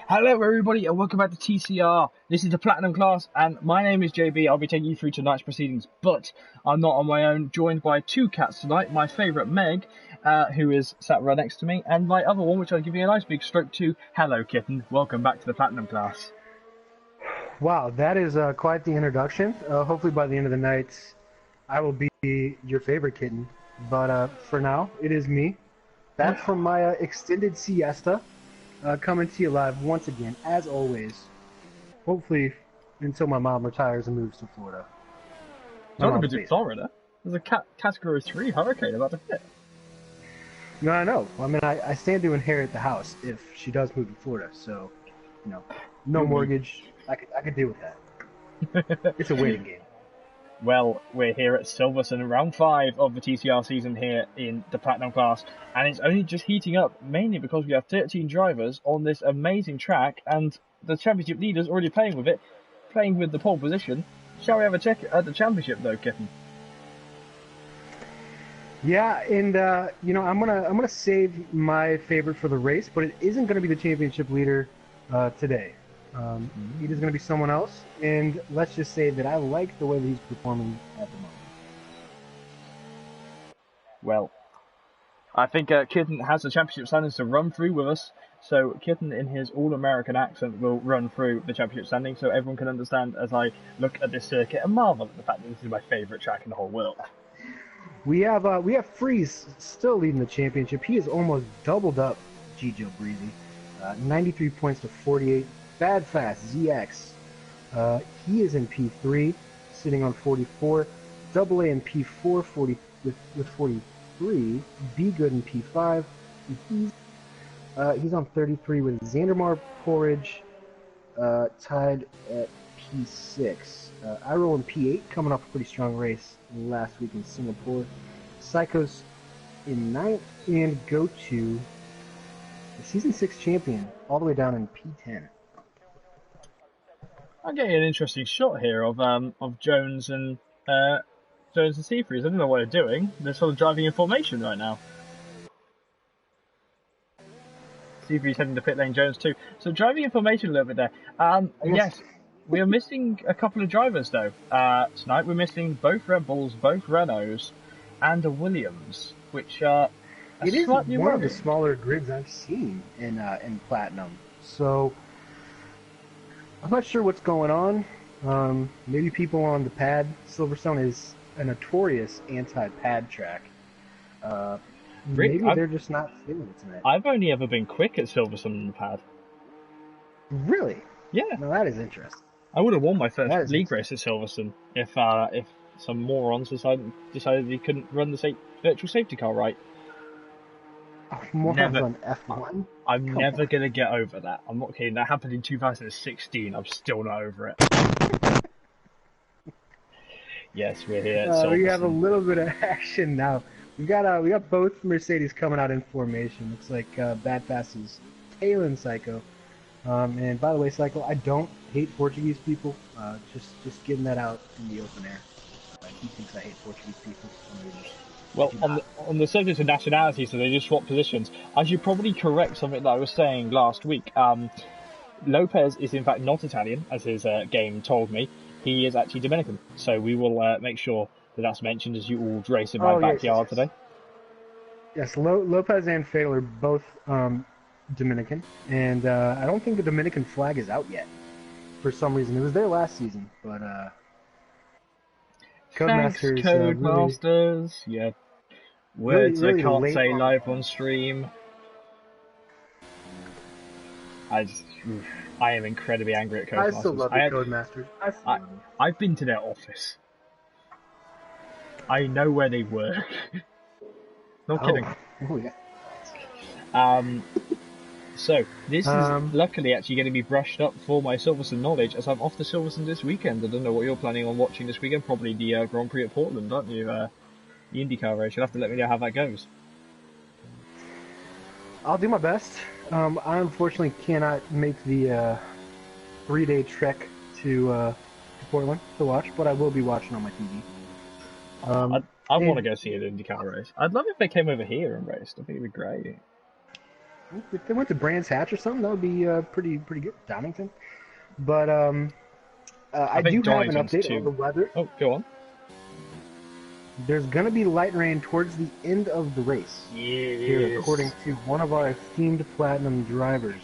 Hello, everybody, and welcome back to TCR. This is the Platinum class, and my name is JB. I'll be taking you through tonight's proceedings, but I'm not on my own. Joined by two cats tonight. My favourite, Meg, who is sat right next to me, and my other one, which I'll give you a nice big stroke to. Hello, kitten. Welcome back to the Platinum class. Wow, that is quite the introduction. Hopefully by the end of the night, I will be your favorite kitten. But for now, it is me. Back from my extended siesta. Coming to you live once again, as always. Hopefully, until my mom retires and moves to Florida. Don't want to be to Florida. There's a Category 3 hurricane about to hit. No, I know. I mean, I stand to inherit the house if she does move to Florida. So, you know, no mortgage. I could deal with that. It's a waiting game. Well, we're here at Silverstone, round 5 of the TCR season here in the Platinum class, and it's only just heating up, mainly because we have 13 drivers on this amazing track, and the championship leaders already playing with it, playing with the pole position. Shall we have a check at the championship, though, Kitten? Yeah, and you know, I'm gonna save my favorite for the race, but it isn't gonna be the championship leader today. It is going to be someone else, and let's just say that I like the way that he's performing at the moment. Well, I think Kitten has the championship standings to run through with us, so Kitten in his all-American accent will run through the championship standings so everyone can understand as I look at this circuit and marvel at the fact that this is my favourite track in the whole world. We have Freeze still leading the championship. He has almost doubled up Gigio Breezy, 93 points to 48. Bad Fast, ZX, he is in P3, sitting on 44. Double A in P4, with 43. Be Good in P5. He's on 33 with Xandermar Porridge, tied at P6. I roll in P8, coming off a pretty strong race last week in Singapore. Psychos in 9th, and Go-To, the Season 6 champion, all the way down in P10. I'm getting an interesting shot here of Jones and Seafreeze. I don't know what they're doing. They're sort of driving in formation right now. Seafreeze heading to pit lane, Jones too. So driving in formation a little bit there. Yes, we are missing a couple of drivers though. Tonight we're missing both Red Bulls, both Renaults, and a Williams, which it is one of the smaller grids I've seen in Platinum. So I'm not sure what's going on. Maybe people on the pad. Silverstone is a notorious anti-pad track. Maybe they're just not feeling it tonight. I've only ever been quick at Silverstone on the pad. Really? Yeah. Now that is interesting. I would have won my first league race at Silverstone if some morons decided they couldn't run the virtual safety car right. More on F1? I'm never going to get over that. I'm not kidding. That happened in 2016. I'm still not over it. Yes, we're here. We have a little bit of action now. We got both Mercedes coming out in formation. Looks like Bad Fast is tailing Psycho. And by the way, Psycho, I don't hate Portuguese people. Just getting that out in the open air. He thinks I hate Portuguese people for some reason. Well, on the subject of nationality, so they just swap positions. I should probably correct something that I was saying last week. Lopez is in fact not Italian, as his game told me. He is actually Dominican. So we will make sure that that's mentioned as you all race in my backyard today. Yes, Lopez and Fatal are both Dominican, and I don't think the Dominican flag is out yet. For some reason, it was there last season, but. Codemasters. Codemasters, yeah. Words really I can't say live on stream. I am incredibly angry at Codemasters. I still love the Codemasters. I've been to their office. I know where they work. Not kidding. Oh, yeah. So, this is luckily actually going to be brushed up for my Silverstone knowledge as I'm off to Silverstone this weekend. I don't know what you're planning on watching this weekend. Probably the Grand Prix at Portland, aren't you? The IndyCar race. You'll have to let me know how that goes. I'll do my best. I unfortunately cannot make the 3-day trek to Portland to watch, but I will be watching on my TV. I want to go see an IndyCar race. I'd love if they came over here and raced. I think it'd be great. If they went to Brands Hatch or something, that would be pretty good. Donington. But I I do think have an Donington's update on the too. weather. Oh, go on. There's gonna be light rain towards the end of the race. Here, according Yes. to one of our esteemed platinum drivers.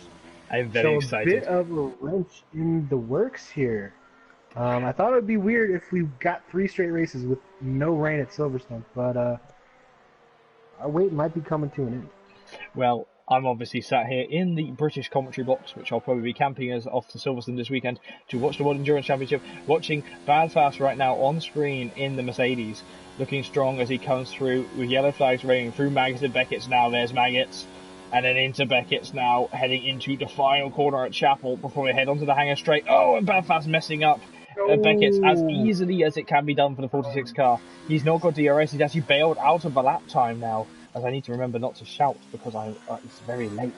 I'm very So a bit excited. of a wrench in the works here. I thought it would be weird if we got 3 straight races with no rain at Silverstone, but our wait might be coming to an end. Well, I'm obviously sat here in the British commentary box, which I'll probably be camping as off to Silverstone this weekend to watch the World Endurance Championship. Watching Bad Fast right now on screen in the Mercedes, looking strong as he comes through with yellow flags raining through Maggots and Beckett's now. There's Maggots. And then into Beckett's now, heading into the final corner at Chapel before we head onto the hangar straight. Oh, and Bad Fast messing up Beckett's as Oh, easily as it can be done for the 46 car. He's not got DRS, he's actually bailed out of the lap time now. As I need to remember not to shout because it's very late.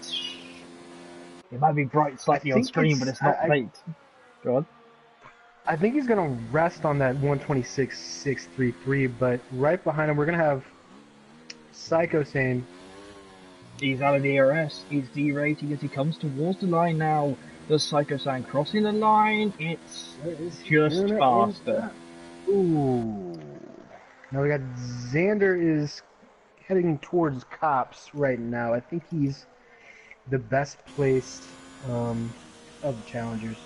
It might be bright I slightly on think screen, but it's not late. Go on. I think he's gonna rest on that 126.633, but right behind him we're gonna have Psycho saying, He's out of DRS. He's derating as he comes towards the line now. The Psycho sign crossing the line. It's just faster. ooh. Now we got Xander is heading towards Cops right now. I think he's the best placed of the challengers.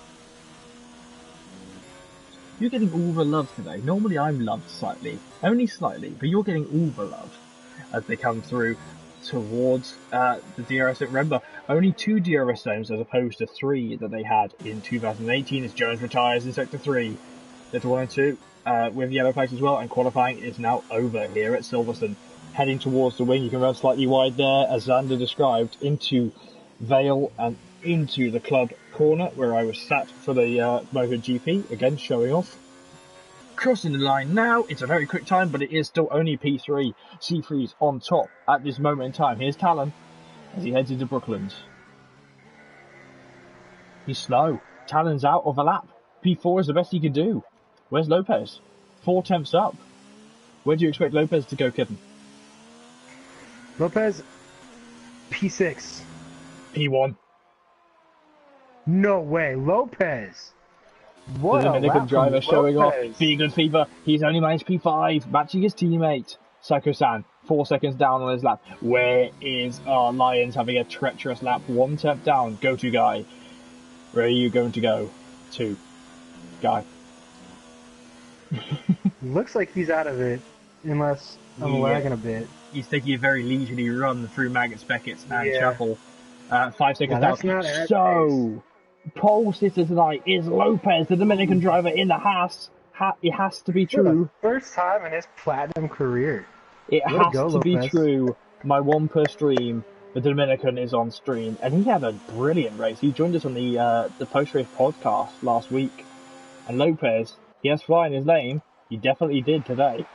You're getting all the love today. Normally I'm loved slightly, only slightly, but you're getting all the love as they come through towards the DRS. Remember, only 2 DRS zones as opposed to 3 that they had in 2018 as Jones retires in Sector 3. Sector 1 and 2 with yellow flags as well, and qualifying is now over here at Silverstone. Heading towards the wing, you can run slightly wide there, as Xander described, into Vale and into the club corner where I was sat for the MotoGP, again showing off. Crossing the line now, it's a very quick time, but it is still only P3. C3's on top at this moment in time. Here's Talon as he heads into Brooklands. He's slow. Talon's out of a lap. P4 is the best he can do. Where's Lopez? 4 tenths up. Where do you expect Lopez to go, Kevin? Lopez, P6. P1. No way, Lopez. What The a Dominican lap driver from showing off. Lopez. Be good fever. He's only managed P5, matching his teammate. Psycho-san, 4 seconds down on his lap. Where is our Lions having a treacherous lap? 1 tenth down. Go to Guy. Where are you going to go? To Guy. Looks like he's out of it, unless I'm lagging a bit. He's taking a very leisurely run through Maggots, Beckett's, and Yeah. Chapel. 5 seconds that's down. not at So, pole sitter tonight is Lopez, the Dominican driver in the Haas. It has to be For the true. first time in his platinum career. It Way to has go, to be Lopez. true. My one per stream, the Dominican is on stream, and he had a brilliant race. He joined us on the post-race podcast last week. And Lopez, he has fly in his name. He definitely did today.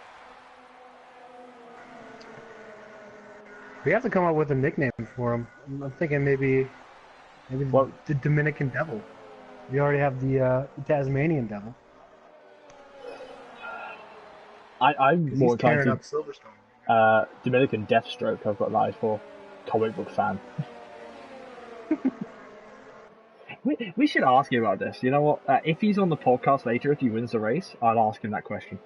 We have to come up with a nickname for him. I'm thinking maybe Well- the Dominican Devil. We already have the Tasmanian Devil. I'm 'Cause more he's tearing inclined up Silverstone. to Dominican Deathstroke. I've got an eye for. Comic book fan. we should ask him about this. You know what? If he's on the podcast later, if he wins the race, I'll ask him that question.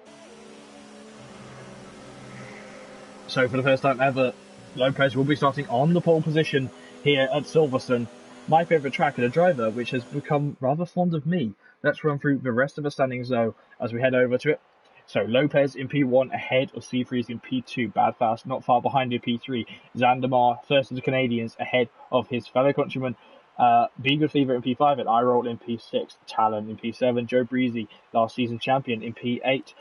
So for the first time ever, Lopez will be starting on the pole position here at Silverstone. My favourite track and a driver, which has become rather fond of me. Let's run through the rest of the standings though as we head over to it. So Lopez in P1 ahead of C3's in P2. Bad Fast not far behind in P3. Zandamar first of the Canadians ahead of his fellow countryman. Be Good Fever in P5 and I Roll in P6. Talon in P7. Joe Breezy, last season champion, in P8.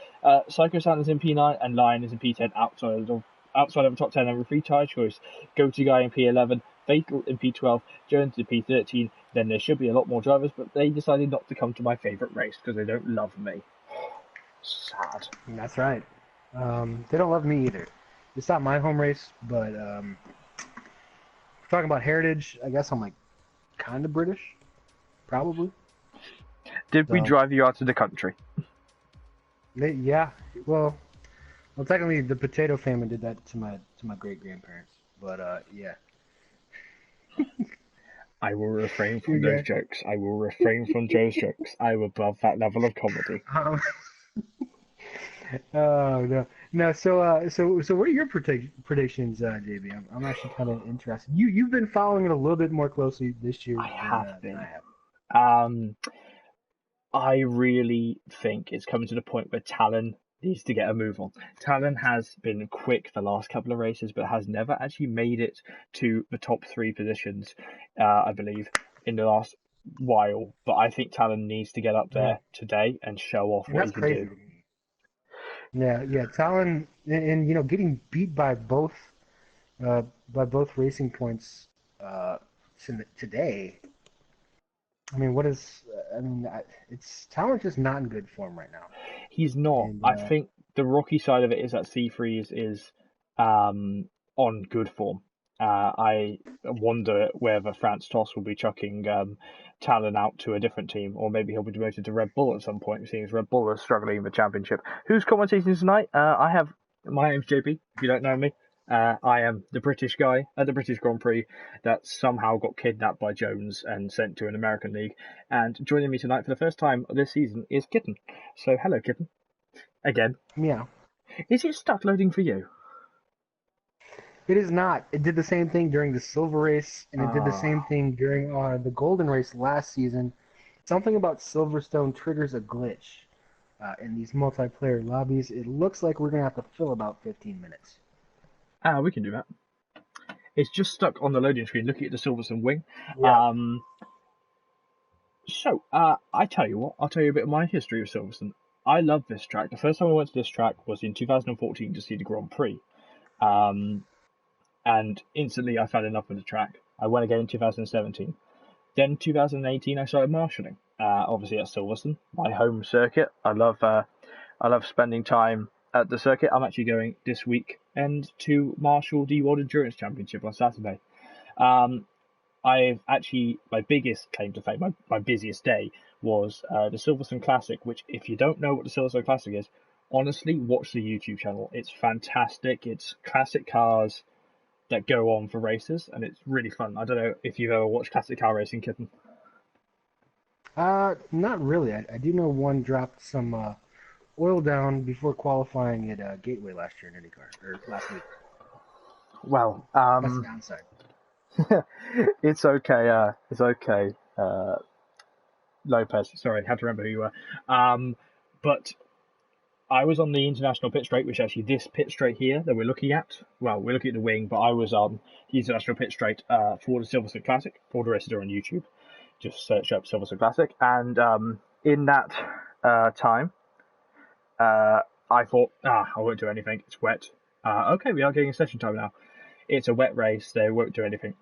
Psycho Sanders in P9 and Lion is in P10 outside of the top 10 and free tire choice. Go To Guy in P11. Fatal in P12. Jones in P13. Then there should be a lot more drivers, but they decided not to come to my favourite race because they don't love me. Sad. That's right. They don't love me either. It's not my home race, but talking about heritage, I guess I'm like kind of British, probably. Did we drive you out of the country? Yeah. Well, technically, the potato famine did that to my great grandparents, but yeah. I will refrain from those Okay. jokes. I will refrain from Joe's jokes. I'm above that level of comedy. Um, oh no, no. So what are your predictions, JB? I'm actually kind of interested. You've been following it a little bit more closely this year I than have than I been. have. Um, I really think it's coming to the point where Talon needs to get a move on. Talon has been quick the last couple of races, but has never actually made it to the top three positions, I believe, in the last while. But I think Talon needs to get up Mhm. there today and show off And what that's he can do. crazy to me. Yeah, yeah. Talon and getting beat uh, by both Racing Points uh, today. I mean, what is? I mean, it's Talon's just not in good form right now. He's not. And I think the rocky side of it is that C3 is on good form. I wonder whether France Toss will be chucking Talon out to a different team, or maybe he'll be demoted to Red Bull at some point, seeing as Red Bull are struggling in the championship. Who's commentating tonight? My name's JP, if you don't know me. I am the British guy at the British Grand Prix that somehow got kidnapped by Jones and sent to an American league. And joining me tonight for the first time this season is Kitten. So, hello, Kitten. Again. yeah, Is it stuck loading for you? it is not. It did the same thing during the silver race, and it did the same Ah, thing during the golden race last season. Something about Silverstone triggers a glitch in these multiplayer lobbies. It looks like we're gonna have to fill about 15 minutes. we can do that. It's just stuck on the loading screen looking at the Silverstone wing. Yeah. Um, I tell you what, I'll tell you a bit of my history of Silverstone. I love this track. The first time I went to this track was in 2014 to see the Grand Prix. Um, and instantly I fell in love with the track. I went again in 2017. Then 2018 I started marshalling. Obviously at Silverstone, my home circuit. I love spending time at the circuit. I'm actually going this week and to marshal the World Endurance Championship on Saturday. Um, I've actually my biggest claim to fame, my busiest day was the Silverstone Classic. Which, if you don't know what the Silverstone Classic is, honestly, watch the YouTube channel. It's fantastic. It's classic cars that go on for races, and it's really fun. I don't know if you've ever watched classic car racing, Kitten. Not really. I do know one dropped some oil down before qualifying at Gateway last year in IndyCar, or last week. Well, That's the downside. it's okay. It's okay. Lopez. Sorry, had to remember who you were. But I was on the international pit straight, which actually this pit straight here that we're looking at. Well, we're looking at the wing, but I was on the international pit straight for the Silverstone Classic. All the races are on YouTube. Just search up Silverstone Classic, and in that time, I thought, I won't do anything. It's wet. Okay, we are getting a session time now. It's a wet race. They won't do anything.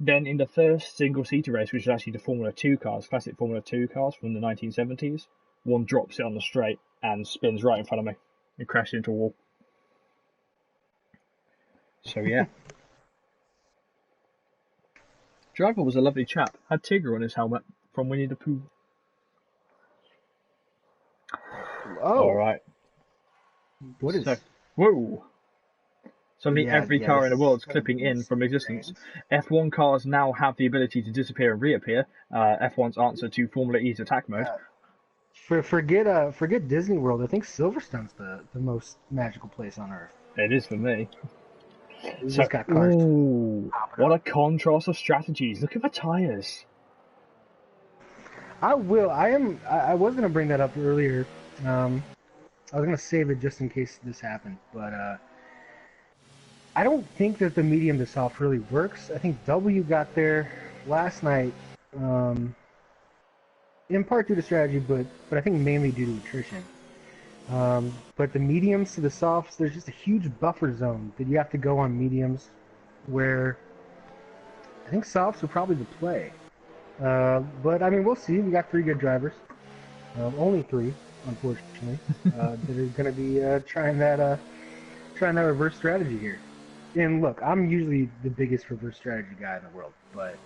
Then in the first single-seater race, which is actually the Formula 2 cars, classic Formula 2 cars from the 1970s, one drops it on the straight and spins right in front of me. It crashed into a wall. So yeah. Driver was a lovely chap. Had Tigger on his helmet from Winnie the Pooh. Oh, Alright. what So, is? whoa! Suddenly Yeah, every yeah. car in the This world is is gonna clipping be in from existence. strange. F1 cars now have the ability to disappear and reappear. F1's answer to Formula E's attack mode. Yeah. Forget Disney World. I think Silverstone's the most magical place on Earth. It is for me. We So, just got cars ooh, popping what up. a contrast of strategies. Look at the tyres. I will. I was gonna bring that up earlier. I was gonna save it just in case this happened, but I don't think that the medium to soft really works. I think W got there last night, um, in part due to strategy, but I think mainly due to attrition. But the mediums to the softs, there's just a huge buffer zone that you have to go on mediums, where I think softs are probably the play. But I mean, we'll see. We got three good drivers, only three, unfortunately, that are going to be trying that reverse strategy here. And look, I'm usually the biggest reverse strategy guy in the world, but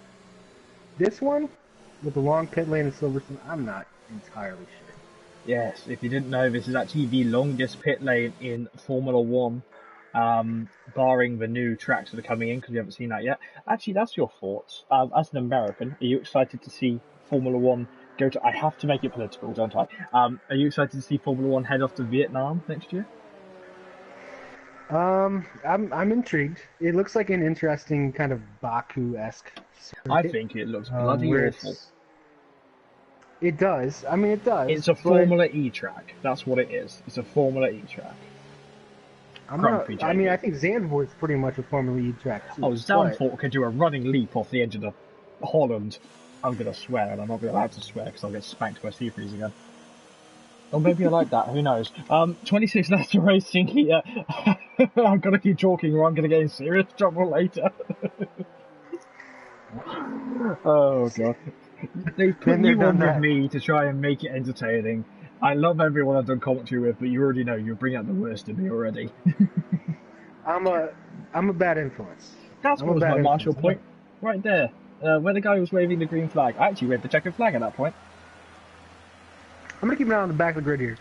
this one, with the long pit lane in Silverstone, I'm not entirely sure. Yes, if you didn't know, this is actually the longest pit lane in Formula One. barring the new tracks that are coming in because we haven't seen that yet. Actually, that's your thoughts. As an American, are you excited to see Formula One go to? I have to make it political, don't I? Are you excited to see Formula One head off to Vietnam next year? I'm intrigued. It looks like an interesting kind of Baku-esque I circuit, think it looks bloody where awful. it does. I mean, it does. It's a But Formula E track. That's what it is. It's a Formula E track. Grumpy I mean, JB. I think Zandvoort's pretty much a Formula E track too. Oh, But Zandvoort could do a running leap off the edge of the Holland. I'm gonna swear, and I'm not allowed to swear because I'll get spanked by Seafreeze again. Or maybe I like that. Who knows? 26 laps of racing here. I'm gonna keep talking, or I'm gonna get in serious trouble later. Oh god, they've put been there, you on done with that. me to try and make it entertaining. I love everyone I've done commentary with, but you already know you bring out the worst in me already. I'm a I'm a bad influence. That's I'm what a was bad my martial influence. point, right there, where the guy was waving the green flag. I actually waved the checkered flag at that point. I'm gonna keep an eye on the back of the grid here.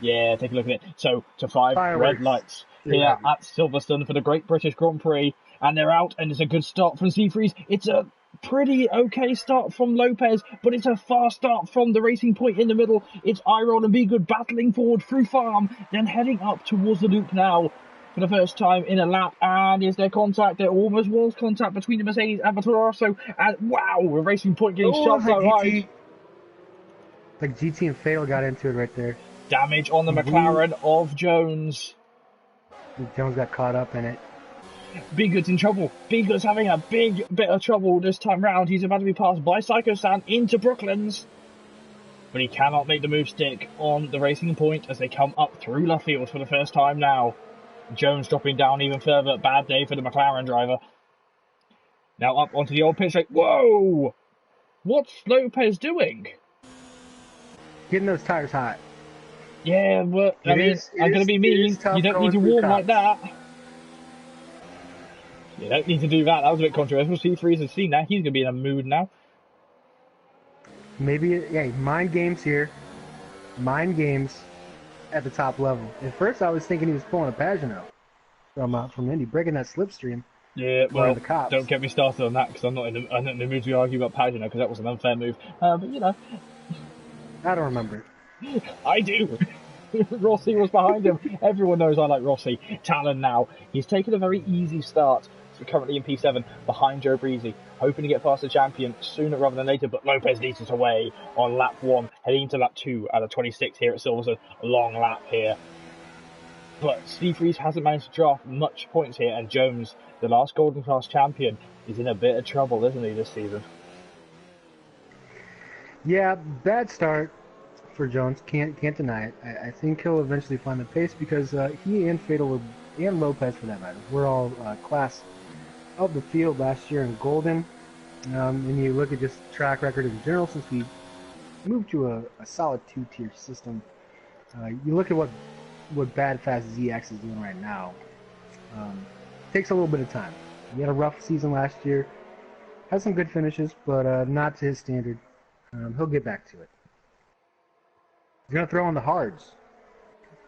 Yeah, take a look at it. So, to 5 Fireworks. red lights Three here hundred. at Silverstone for the Great British Grand Prix. And they're out, and it's a good start from Seafreeze. It's a pretty okay start from Lopez, but it's a fast start from the Racing Point in the middle. It's Iron and Be Good battling forward through Farm, then heading up towards the loop now for the first time in a lap. And is there contact? There almost was contact between the Mercedes and the Toro Rosso. And wow, the Racing Point getting shoved like right. Like GT and Fatal got into it right there. Damage on the McLaren of Jones. Jones got caught up in it. Big Good's in trouble. Big Good's having a big bit of trouble this time round. He's about to be passed by Psycho Stan into Brooklands. But he cannot make the move stick on the Racing Point as they come up through Luffield for the first time now. Jones dropping down even further. Bad day for the McLaren driver. Now up onto the old pitch straight. Whoa! What's Lopez doing? Getting those tires hot. Yeah, but I'm going to be mean. You don't need to warm like that. You don't need to do that. That was a bit controversial. C3 has seen that. He's going to be in a mood now. Maybe, yeah, mind games here. Mind games at the top level. At first, I was thinking he was pulling a Pagano from Indy, breaking that slipstream. Yeah, well, the cops. Don't get me started on that because I'm not in the mood to argue about Pagano because that was an unfair move. But you know, I don't remember it. I do. Rossi was behind him. Everyone knows I like Rossi. Talon now. He's taken a very easy start. So currently in P7 behind Joe Breezy, hoping to get past the champion sooner rather than later, but Lopez leads us away on lap 1, heading into lap 2 out of 26 here at Silverstone. A long lap here. But Steve Rees hasn't managed to draft much points here, and Jones, the last Golden Class champion, is in a bit of trouble, isn't he, this season? Yeah, bad start for Jones. Can't deny it. I think he'll eventually find the pace because he and Fatal and Lopez, for that matter, were all class of the field last year in Golden. And you look at just track record in general since we moved to a solid 2-tier system. You look at what Bad Fast ZX is doing right now. Takes a little bit of time. He had a rough season last year. Has some good finishes, but not to his standard. He'll get back to it. He's gonna throw in the hards.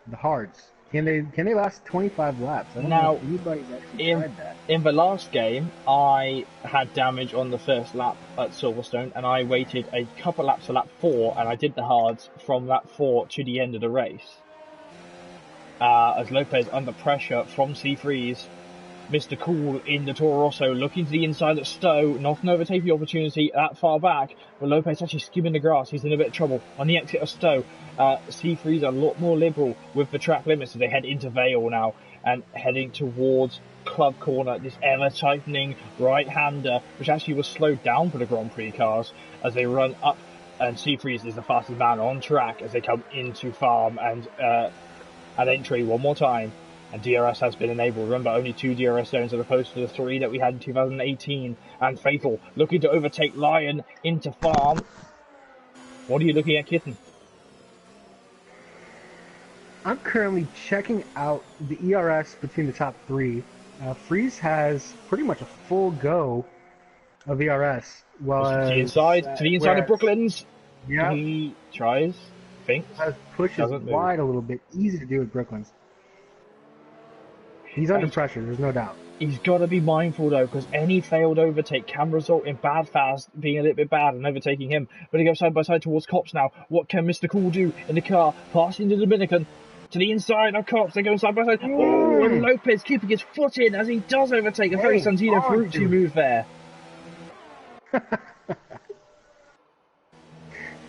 The hards. Can they last 25 laps? I don't know if anybody's actually tried that. In the last game, I had damage on the first lap at Silverstone, and I waited a couple laps to lap 4, and I did the hards from lap 4 to the end of the race. As Lopez, under pressure from C3's, Mr. Cool in the Toro Rosso, looking to the inside at Stowe, not an overtaking opportunity that far back, but Lopez actually skimming the grass. He's in a bit of trouble on the exit of Stowe. C3's a lot more liberal with the track limits as they head into Vale now and heading towards Club Corner, this ever-tightening right-hander, which actually was slowed down for the Grand Prix cars as they run up, and C3's is the fastest man on track as they come into Farm and at entry one more time. And DRS has been enabled. Remember, only 2 DRS zones as opposed to the 3 that we had in 2018. And Fatal looking to overtake Lion into Farm. What are you looking at, Kitten? I'm currently checking out the ERS between the top 3. Freeze has pretty much a full go of ERS. Well, to the inside of Brooklands. Yeah. He tries, thinks, pushes wide a little bit. Easy to do with Brooklands. He's under pressure, there's no doubt. He's got to be mindful though, because any failed overtake can result in bad fast being a little bit bad and overtaking him. But he goes side by side towards Cops now. What can Mr. Cool do in the car? Passing the Dominican to the inside of Cops. They're going side by side. Oh, and Lopez keeping his foot in as he does overtake. A very Santino Ferrucci move there.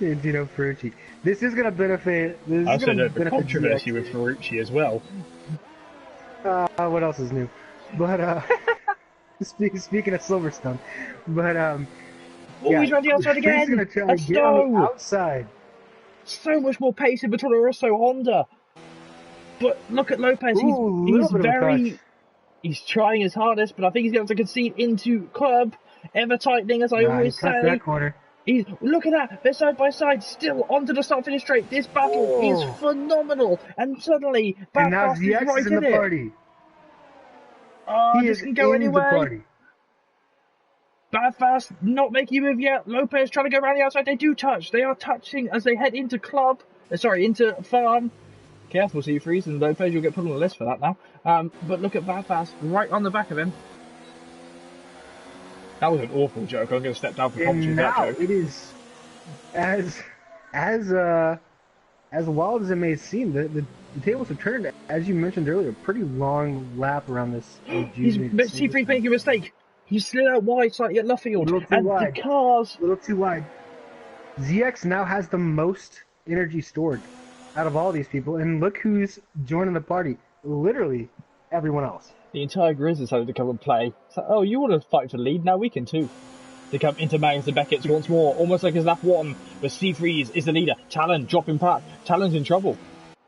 Santino Ferrucci. This is going to benefit. I said a controversy with Ferrucci as well. What else is new? But speaking of Silverstone, but he's around the outside again. He's gonna try to get on the outside. So much more pace in between Rosso Honda. But look at Lopez. He's trying his hardest, but I think he's going to concede into Club. Ever tightening, as I always say. That corner. Look at that. They're side by side, still onto the start finish straight. This battle is phenomenal, and suddenly Bad is right in the party. He doesn't go anyway. Bad Fast not making a move yet. Lopez trying to go around the outside. They do touch. They are touching as they head into into Farm. Careful, C3s, and Lopez, you'll get put on the list for that now. But look at Bad Fast right on the back of him. That was an awful joke. I'm going to step down for commentary that joke. It is as wild as it may seem. The tables have turned, as you mentioned earlier, a pretty long lap around this. C3's making a mistake. He slid out wide slightly at Luffield. The cars... A little too wide. ZX now has the most energy stored out of all these people, and look who's joining the party. Literally everyone else. The entire Grizz decided to come and play. So, oh, you want to fight for the lead? Now we can too. They come into Magnus and Beckett's once more, almost like his lap one, but C3 is the leader. Talon dropping back. Talon's in trouble.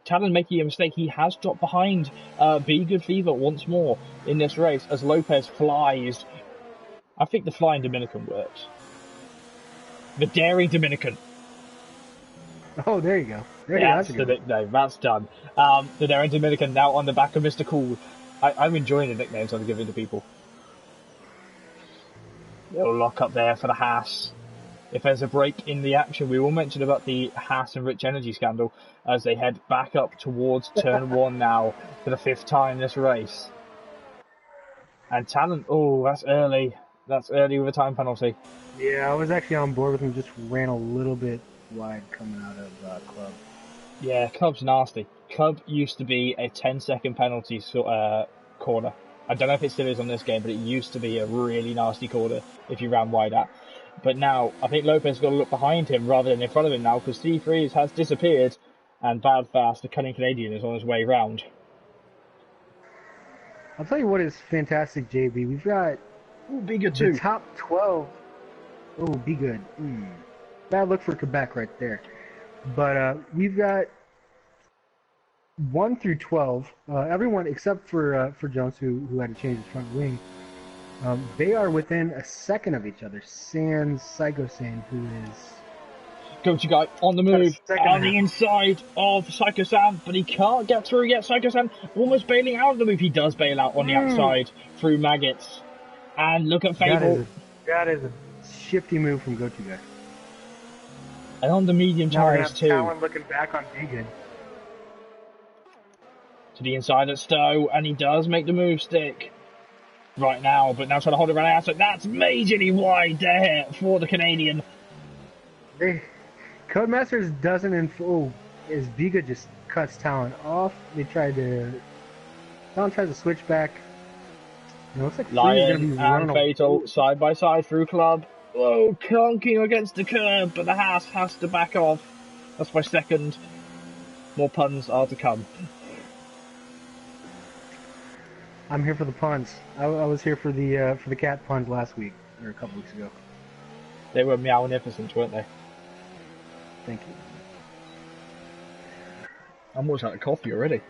Talon making a mistake. He has dropped behind Be Good Fever once more in this race as Lopez flies. I think the flying Dominican works. The daring Dominican. Oh, there you go. That's the nickname. That's done. The daring Dominican now on the back of Mr. Cool. I'm enjoying the nicknames I'm giving to people. Little lock up there for the Haas. If there's a break in the action, we will mention about the Haas and Rich Energy scandal as they head back up towards turn one now for the 5th time this race. And Talent, that's early. That's early with a time penalty. Yeah, I was actually on board with him, just ran a little bit wide coming out of Club. Yeah, Club's nasty. Club used to be a 10-second penalty corner. I don't know if it still is on this game, but it used to be a really nasty corner if you ran wide at. But now, I think Lopez has got to look behind him rather than in front of him now, because C3 has disappeared, and Bad Fast, the cunning Canadian, is on his way round. I'll tell you what is fantastic, JB. We've got Be Good too. The top 12. Oh, Be Good. Bad look for Quebec right there. But we've got 1 through 12. Everyone except for Jones, who had to change his front wing. They are within a second of each other. Psycho San, who is... Go-to guy on the move, on the inside of Psycho Sam, but he can't get through yet. Psycho Sam almost bailing out of the move. He does bail out on the outside through Maggots. And look at Fable. That is a shifty move from Go-to guy. And on the medium tires too. Talon looking back on Vegan. To the inside at Stowe, and he does make the move stick right now, but now trying to hold it around the outside. That's majorly wide there for the Canadian. Codemasters doesn't as Biga just cuts Talon off. Talon tries to switch back. It looks like Lion and Fatal side by side through Club. Oh, clunking against the curb, but the Haas has to back off. That's my second. More puns are to come. I'm here for the puns. I was here for the cat puns last week, or a couple weeks ago. They were meownificent, weren't they? Thank you. I'm almost out of coffee already.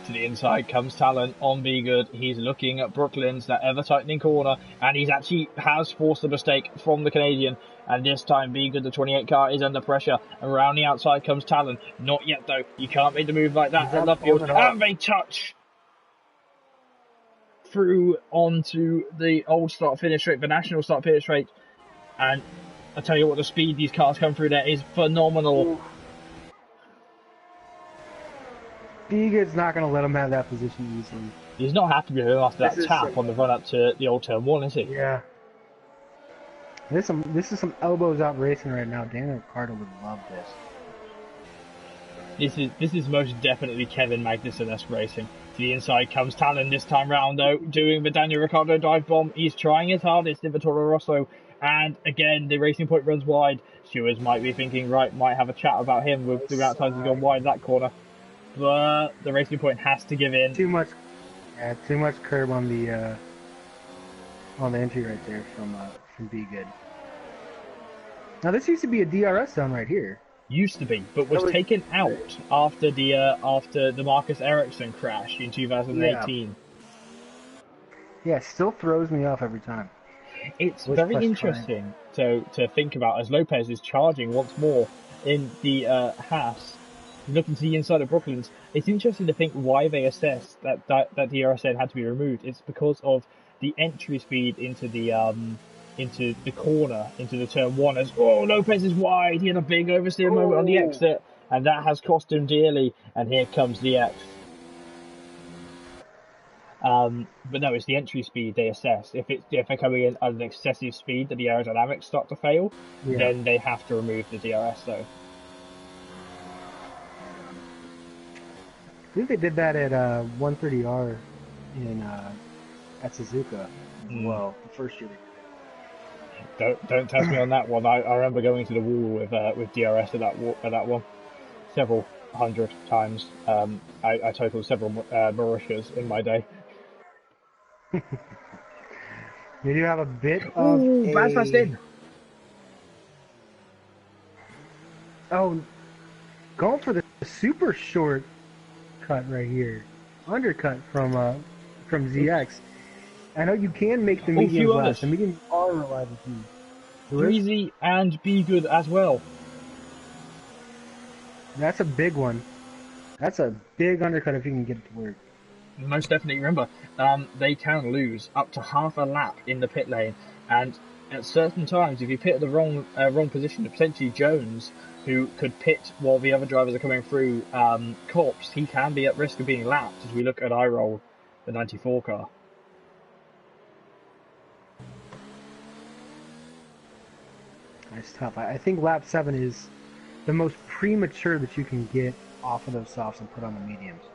To the inside comes Talon on Be Good. He's looking at Brooklyn's that ever tightening corner, and he's actually has forced a mistake from the Canadian. And this time Be Good, the 28 car, is under pressure. Around the outside comes Talon. Not yet though. You can't make the move like that at Luffield. And they touch through onto the old start finish rate, the national start finish rate. And I tell you what, the speed these cars come through there is phenomenal. Biga's not going to let him have that position easily. He's not happy with him after that tap on the run up to the old turn 1, is he? Yeah. This is some elbows out racing right now. Daniel Ricciardo would love this. This is most definitely Kevin Magnussen-esque racing. To the inside comes Talon this time round, though, doing the Daniel Ricciardo dive bomb. He's trying his hardest in the Toro Rosso, and again, the Racing Point runs wide. Stewards might be thinking, right, might have a chat about him with the outside has gone wide that corner. But the Racing Point has to give in. Too much curb on the entry right there from Be Good. Now this used to be a DRS zone right here. Used to be, but was taken out after the Marcus Ericsson crash in 2018. Yeah, it still throws me off every time. It's very interesting to think about as Lopez is charging once more in the Haas, looking to the inside of Brooklands. It's interesting to think why they assessed that DRSN had to be removed. It's because of the entry speed into the corner, into the turn 1, as Lopez is wide. He had a big oversteer moment on the exit, and that has cost him dearly. And here comes the X. But no, it's the entry speed they assess. If they're coming in at an excessive speed that the aerodynamics start to fail, then they have to remove the DRS. So I think they did that at 130R at Suzuka as well. The first year. Don't test me on that one. I remember going to the wall with DRS at that one several hundred times. I totaled several Mauritius in my day. We do have a bit of bad fast in. Oh, going for the super short cut right here, undercut from ZX. I know you can make the mediums last. The mediums are reliable too. Breezy and Be Good as well. That's a big one. That's a big undercut if you can get it to work. Most definitely. Remember, they can lose up to half a lap in the pit lane, and at certain times, if you pit at the wrong position, potentially Jones, who could pit while the other drivers are coming through Corps, he can be at risk of being lapped. As we look at iRoll, the 94 car. That's tough. I think lap 7 is the most premature that you can get off of those softs and put on the mediums.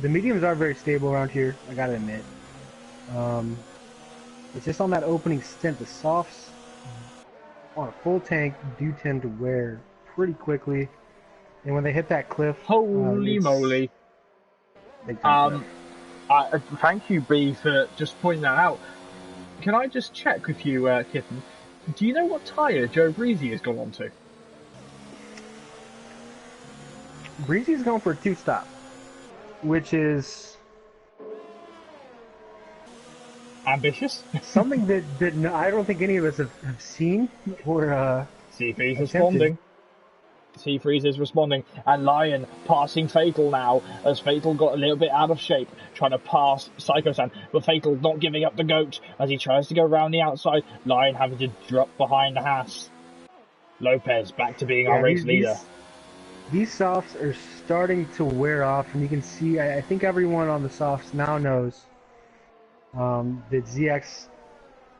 The mediums are very stable around here, I gotta admit. It's just on that opening stint, the softs on a full tank do tend to wear pretty quickly, and when they hit that cliff, holy moly! Thank you, B, for just pointing that out. Can I just check with you, Kitten? Do you know what tyre Joe Breezy has gone on to? Breezy's going for a 2-stop, which is ambitious. Something that I don't think any of us have seen or C3's responding. C3 is responding, and Lion passing Fatal now, as Fatal got a little bit out of shape, trying to pass Psycho-san, but Fatal not giving up the goat as he tries to go around the outside. Lion having to drop behind the Haas. Lopez back to being our race leader. These softs are starting to wear off, and you can see, I think everyone on the softs now knows that ZX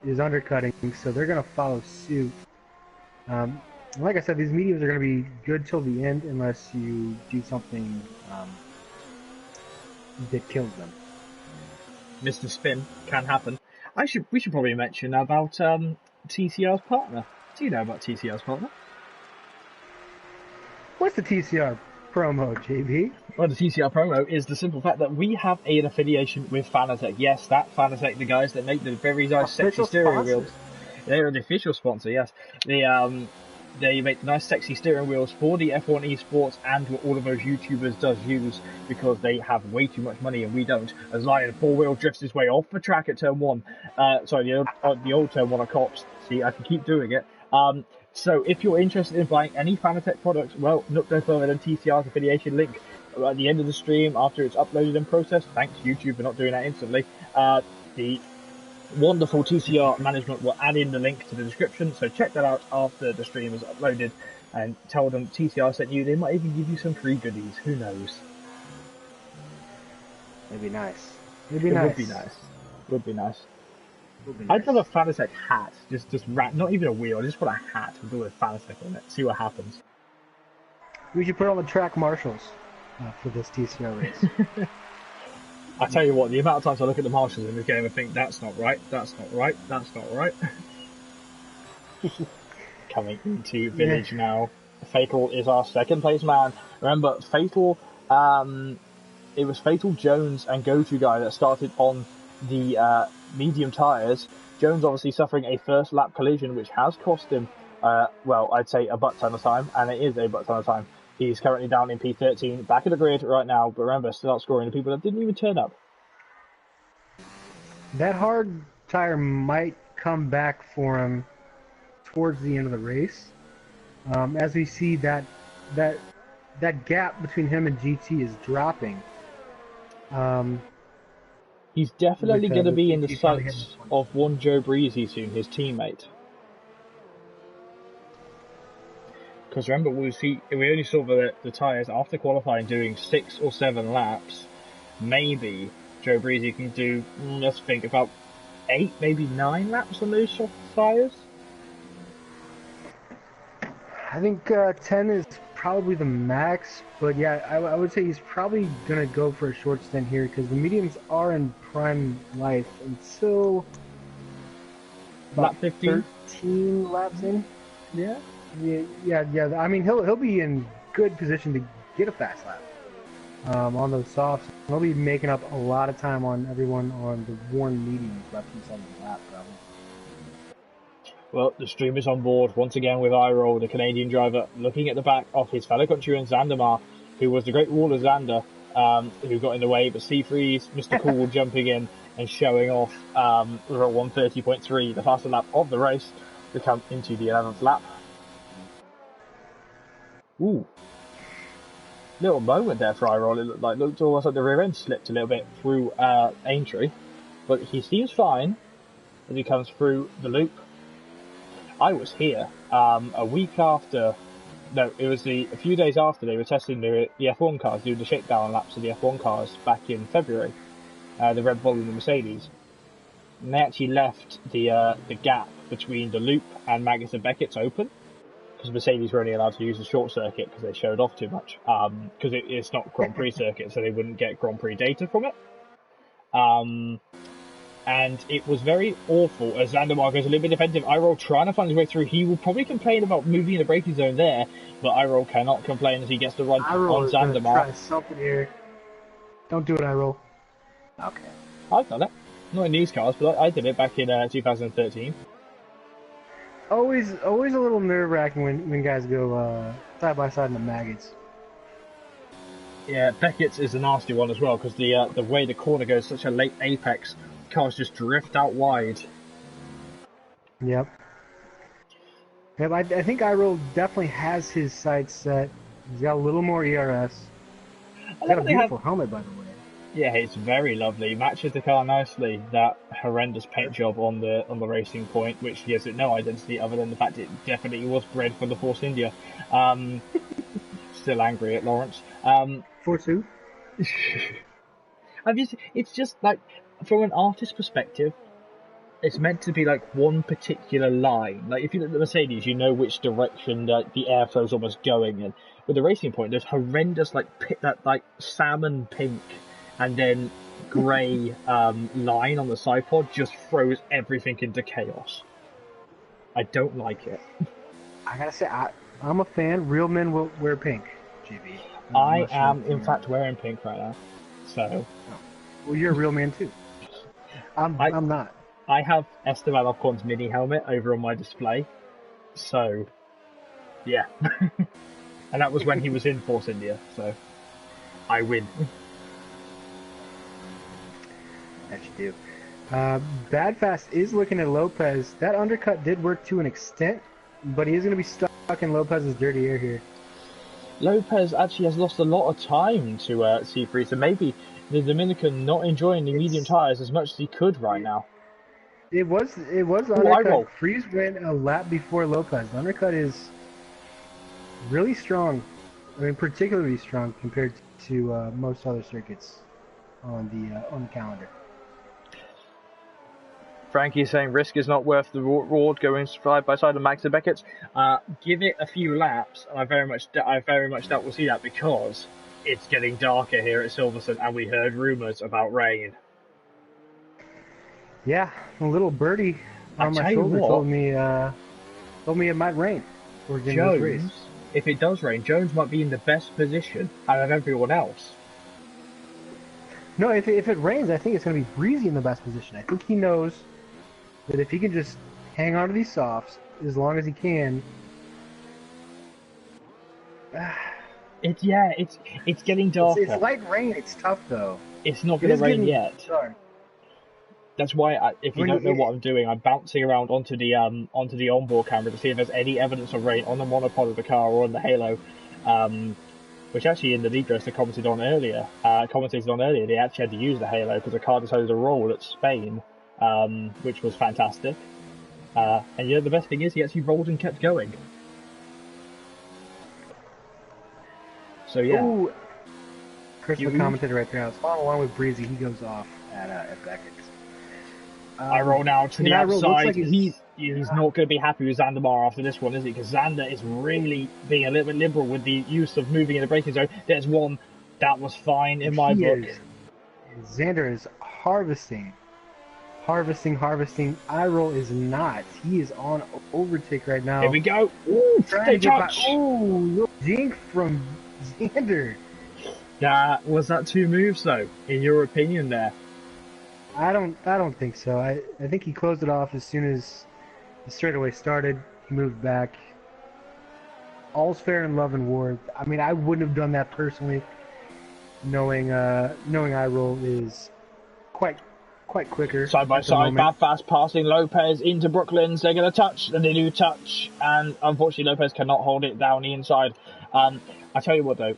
is undercutting, so they're going to follow suit. Like I said, these mediums are going to be good till the end unless you do something that kills them. Mr. Spin can happen. We should probably mention about TCR's partner. Do you know about TCR's partner? What's the TCR promo, JB? Well, the TCR promo is the simple fact that we have an affiliation with Fanatec. Yes, that Fanatec, the guys that make the very nice, sexy steering wheels. They're the official sponsor. Yes, they make nice, sexy steering wheels for the F1 esports and what all of those YouTubers does use, because they have way too much money and we don't. As Lion 4-wheel drifts his way off the track at turn 1. The old turn 1 of Cops. See, I can keep doing it. So if you're interested in buying any Fanatec products, well, look no further than TCR's affiliation link at the end of the stream after it's uploaded and processed. Thanks YouTube for not doing that instantly. The wonderful TCR management will add in the link to the description, so check that out after the stream is uploaded and tell them TCR sent you. They might even give you some free goodies. Who knows? It'd be nice. It would be nice. Would be nice. Would be I'd nice. love a Fanatec hat. Just not even a wheel. I just put a hat with the word Fanatec on it. See what happens. We should put on the track marshals for this TCR race. I tell you what, the amount of times I look at the marshals in this game and think that's not right, that's not right, that's not right. Coming into Village now. Fatal is our second place man. Remember, Fatal, it was Fatal, Jones, and Go-To Guy that started on the medium tyres. Jones obviously suffering a first lap collision, which has cost him, well, I'd say a butt ton of time, and it is a butt ton of time. He's currently down in P13, back of the grid right now, but remember, still outscoring the people that didn't even turn up. That hard tire might come back for him towards the end of the race. As we see that gap between him and GT is dropping. He's definitely going to be in the sights of one Joe Breezy soon, his teammate. Because remember, we only saw the tyres after qualifying doing 6 or 7 laps. Maybe Joe Breezy can do, let's think, about 8, maybe 9 laps on those soft tyres. I think 10 is probably the max, but yeah, I would say he's probably going to go for a short stint here because the mediums are in prime life until lap 15? 13 laps in. Yeah. Yeah. I mean, he'll be in good position to get a fast lap on those softs. He'll be making up a lot of time on everyone on the worn mediums left inside the lap, probably. Well, the stream is on board once again with Iroll, the Canadian driver, looking at the back of his fellow countryman Zandamar, who was the Great Wall of Xander, who got in the way, but Seafreeze, Mr. Cool jumping in and showing off with a 1:30.3, the fastest lap of the race, to come into the 11th lap. Ooh. Little moment there for Iroll. It looked almost like the rear end slipped a little bit through Aintree, but he seems fine as he comes through the loop. I was here a week after, no, it was a few days after they were testing the F1 cars, doing the shakedown laps of the F1 cars back in February, the Red Bull and the Mercedes. And they actually left the gap between the loop and Magnus and Beckett's open, because Mercedes were only allowed to use the short circuit because they showed off too much, because it's not Grand Prix circuit, so they wouldn't get Grand Prix data from it. And it was very awful as Zandamar goes a little bit defensive. Iroll trying to find his way through. He will probably complain about moving in the braking zone there, but Iroll cannot complain as he gets the run on Zandamar. Try something here. Don't do it, Iroll. Okay. I've done it. Not in these cars, but I did it back in 2013. Always a little nerve-wracking when guys go side by side in the maggots. Yeah, Beckett's is a nasty one as well because the way the corner goes, such a late apex. Cars just drift out wide. Yep. I think Iroll definitely has his sights set. He's got a little more ERS. He's got a beautiful helmet, by the way. Yeah, it's very lovely. Matches the car nicely. That horrendous paint job on the Racing Point, which gives it no identity other than the fact it definitely was bred for the Force India. Still angry at Lawrence. Force who? It's just like, from an artist perspective, it's meant to be like one particular line. Like if you look at the Mercedes, you know which direction the airflow is almost going in. With the Racing Point, there's horrendous that salmon pink and then grey line on the side pod just throws everything into chaos. I don't like it. I gotta say, I'm a fan. Real men will wear pink, GB. I am, in fact, wearing pink right now. So. Well, you're a real man too. I'm not. I have Esteban Ocon's mini helmet over on my display, so yeah. And that was when he was in Force India, so I win. That you do. Bad Fast is looking at Lopez. That undercut did work to an extent, but he is going to be stuck in Lopez's dirty air here. Lopez actually has lost a lot of time to Seafreeze, so maybe the Dominican not enjoying the medium tyres as much as he could right now. It was undercut. Freeze went a lap before Lopez. The undercut is really strong. I mean, particularly strong compared to most other circuits on the calendar. Frankie's saying risk is not worth the reward going side by side with Max and Beckett's. Give it a few laps, and I very much doubt we'll see that because it's getting darker here at Silverstone, and we heard rumours about rain. Yeah, a little birdie on my shoulder told me it might rain. Jones, if it does rain, Jones might be in the best position out of everyone else. No, if it rains, I think it's going to be Breezy in the best position. I think he knows that if he can just hang on to these softs as long as he can. It's getting darker. It's light rain. It's tough though. It's not going to rain yet. Dark. That's why, if you don't know what I'm doing, I'm bouncing around onto the onboard camera to see if there's any evidence of rain on the monopod of the car or on the halo. Which actually in the lead race they commented on earlier. They actually had to use the halo because the car decided to roll at Spain, which was fantastic. And the best thing is he actually rolled and kept going. So yeah. Ooh. Chris, the commentator right there. I was following along with Breezy. He goes off at Beckett's. I roll now to the outside. Like he's not going to be happy with Zandamar after this one, is he? Because Zander is really being a little bit liberal with the use of moving in the braking zone. There's one that was fine in my book. Xander is harvesting. I-roll is not. He is on overtake right now. Here we go. Ooh, stay touch. Ooh, little dink from Xander. Was that two moves though, in your opinion there? I don't think so. I think he closed it off as soon as the straightaway started. He moved back. All's fair in love and war. I mean, I wouldn't have done that personally, knowing I-roll is quite quicker. Side by side, Bad Fast passing Lopez into Brooklands. They're going to touch, and they do touch, and unfortunately Lopez cannot hold it down the inside. I tell you what though,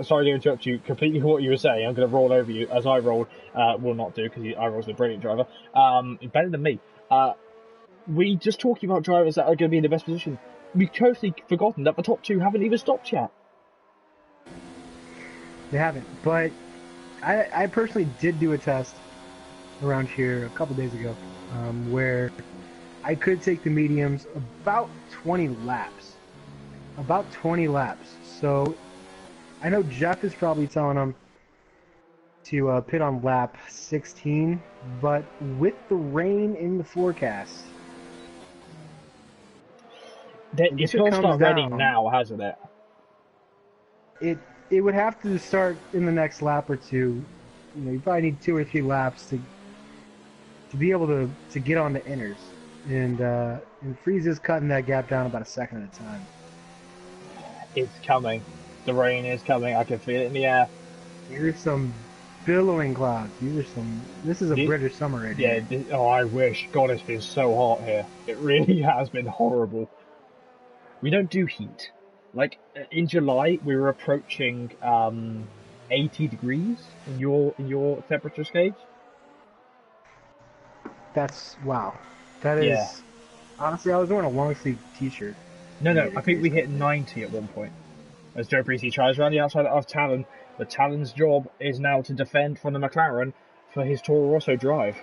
sorry to interrupt you completely what you were saying. I'm going to roll over you as I rolled. Will not do because I-roll's a brilliant driver. Better than me. We just talking about drivers that are going to be in the best position. We've totally forgotten that the top two haven't even stopped yet. They haven't, but I personally did do a test around here a couple days ago where I could take the mediums about 20 laps. So I know Jeff is probably telling them to pit on lap 16, but with the rain in the forecast, it's going to start raining now, hasn't it? It would have to start in the next lap or two. You probably need 2 or 3 laps to be able to get on the inners, and Freeze is cutting that gap down about a second at a time. It's coming. The rain is coming. I can feel it in the air. Here's some billowing clouds. This is a British summer right here. Yeah. I wish. God, it's been so hot here. It really has been horrible. We don't do heat. Like in July, we were approaching 80 degrees in your temperature gauge. That's wow. That is. Yeah. Honestly, I was wearing a long sleeve T-shirt. No. I think we hit 90 at one point. As Joe Breezy tries around the outside of Talon, but Talon's job is now to defend from the McLaren for his Toro Rosso drive.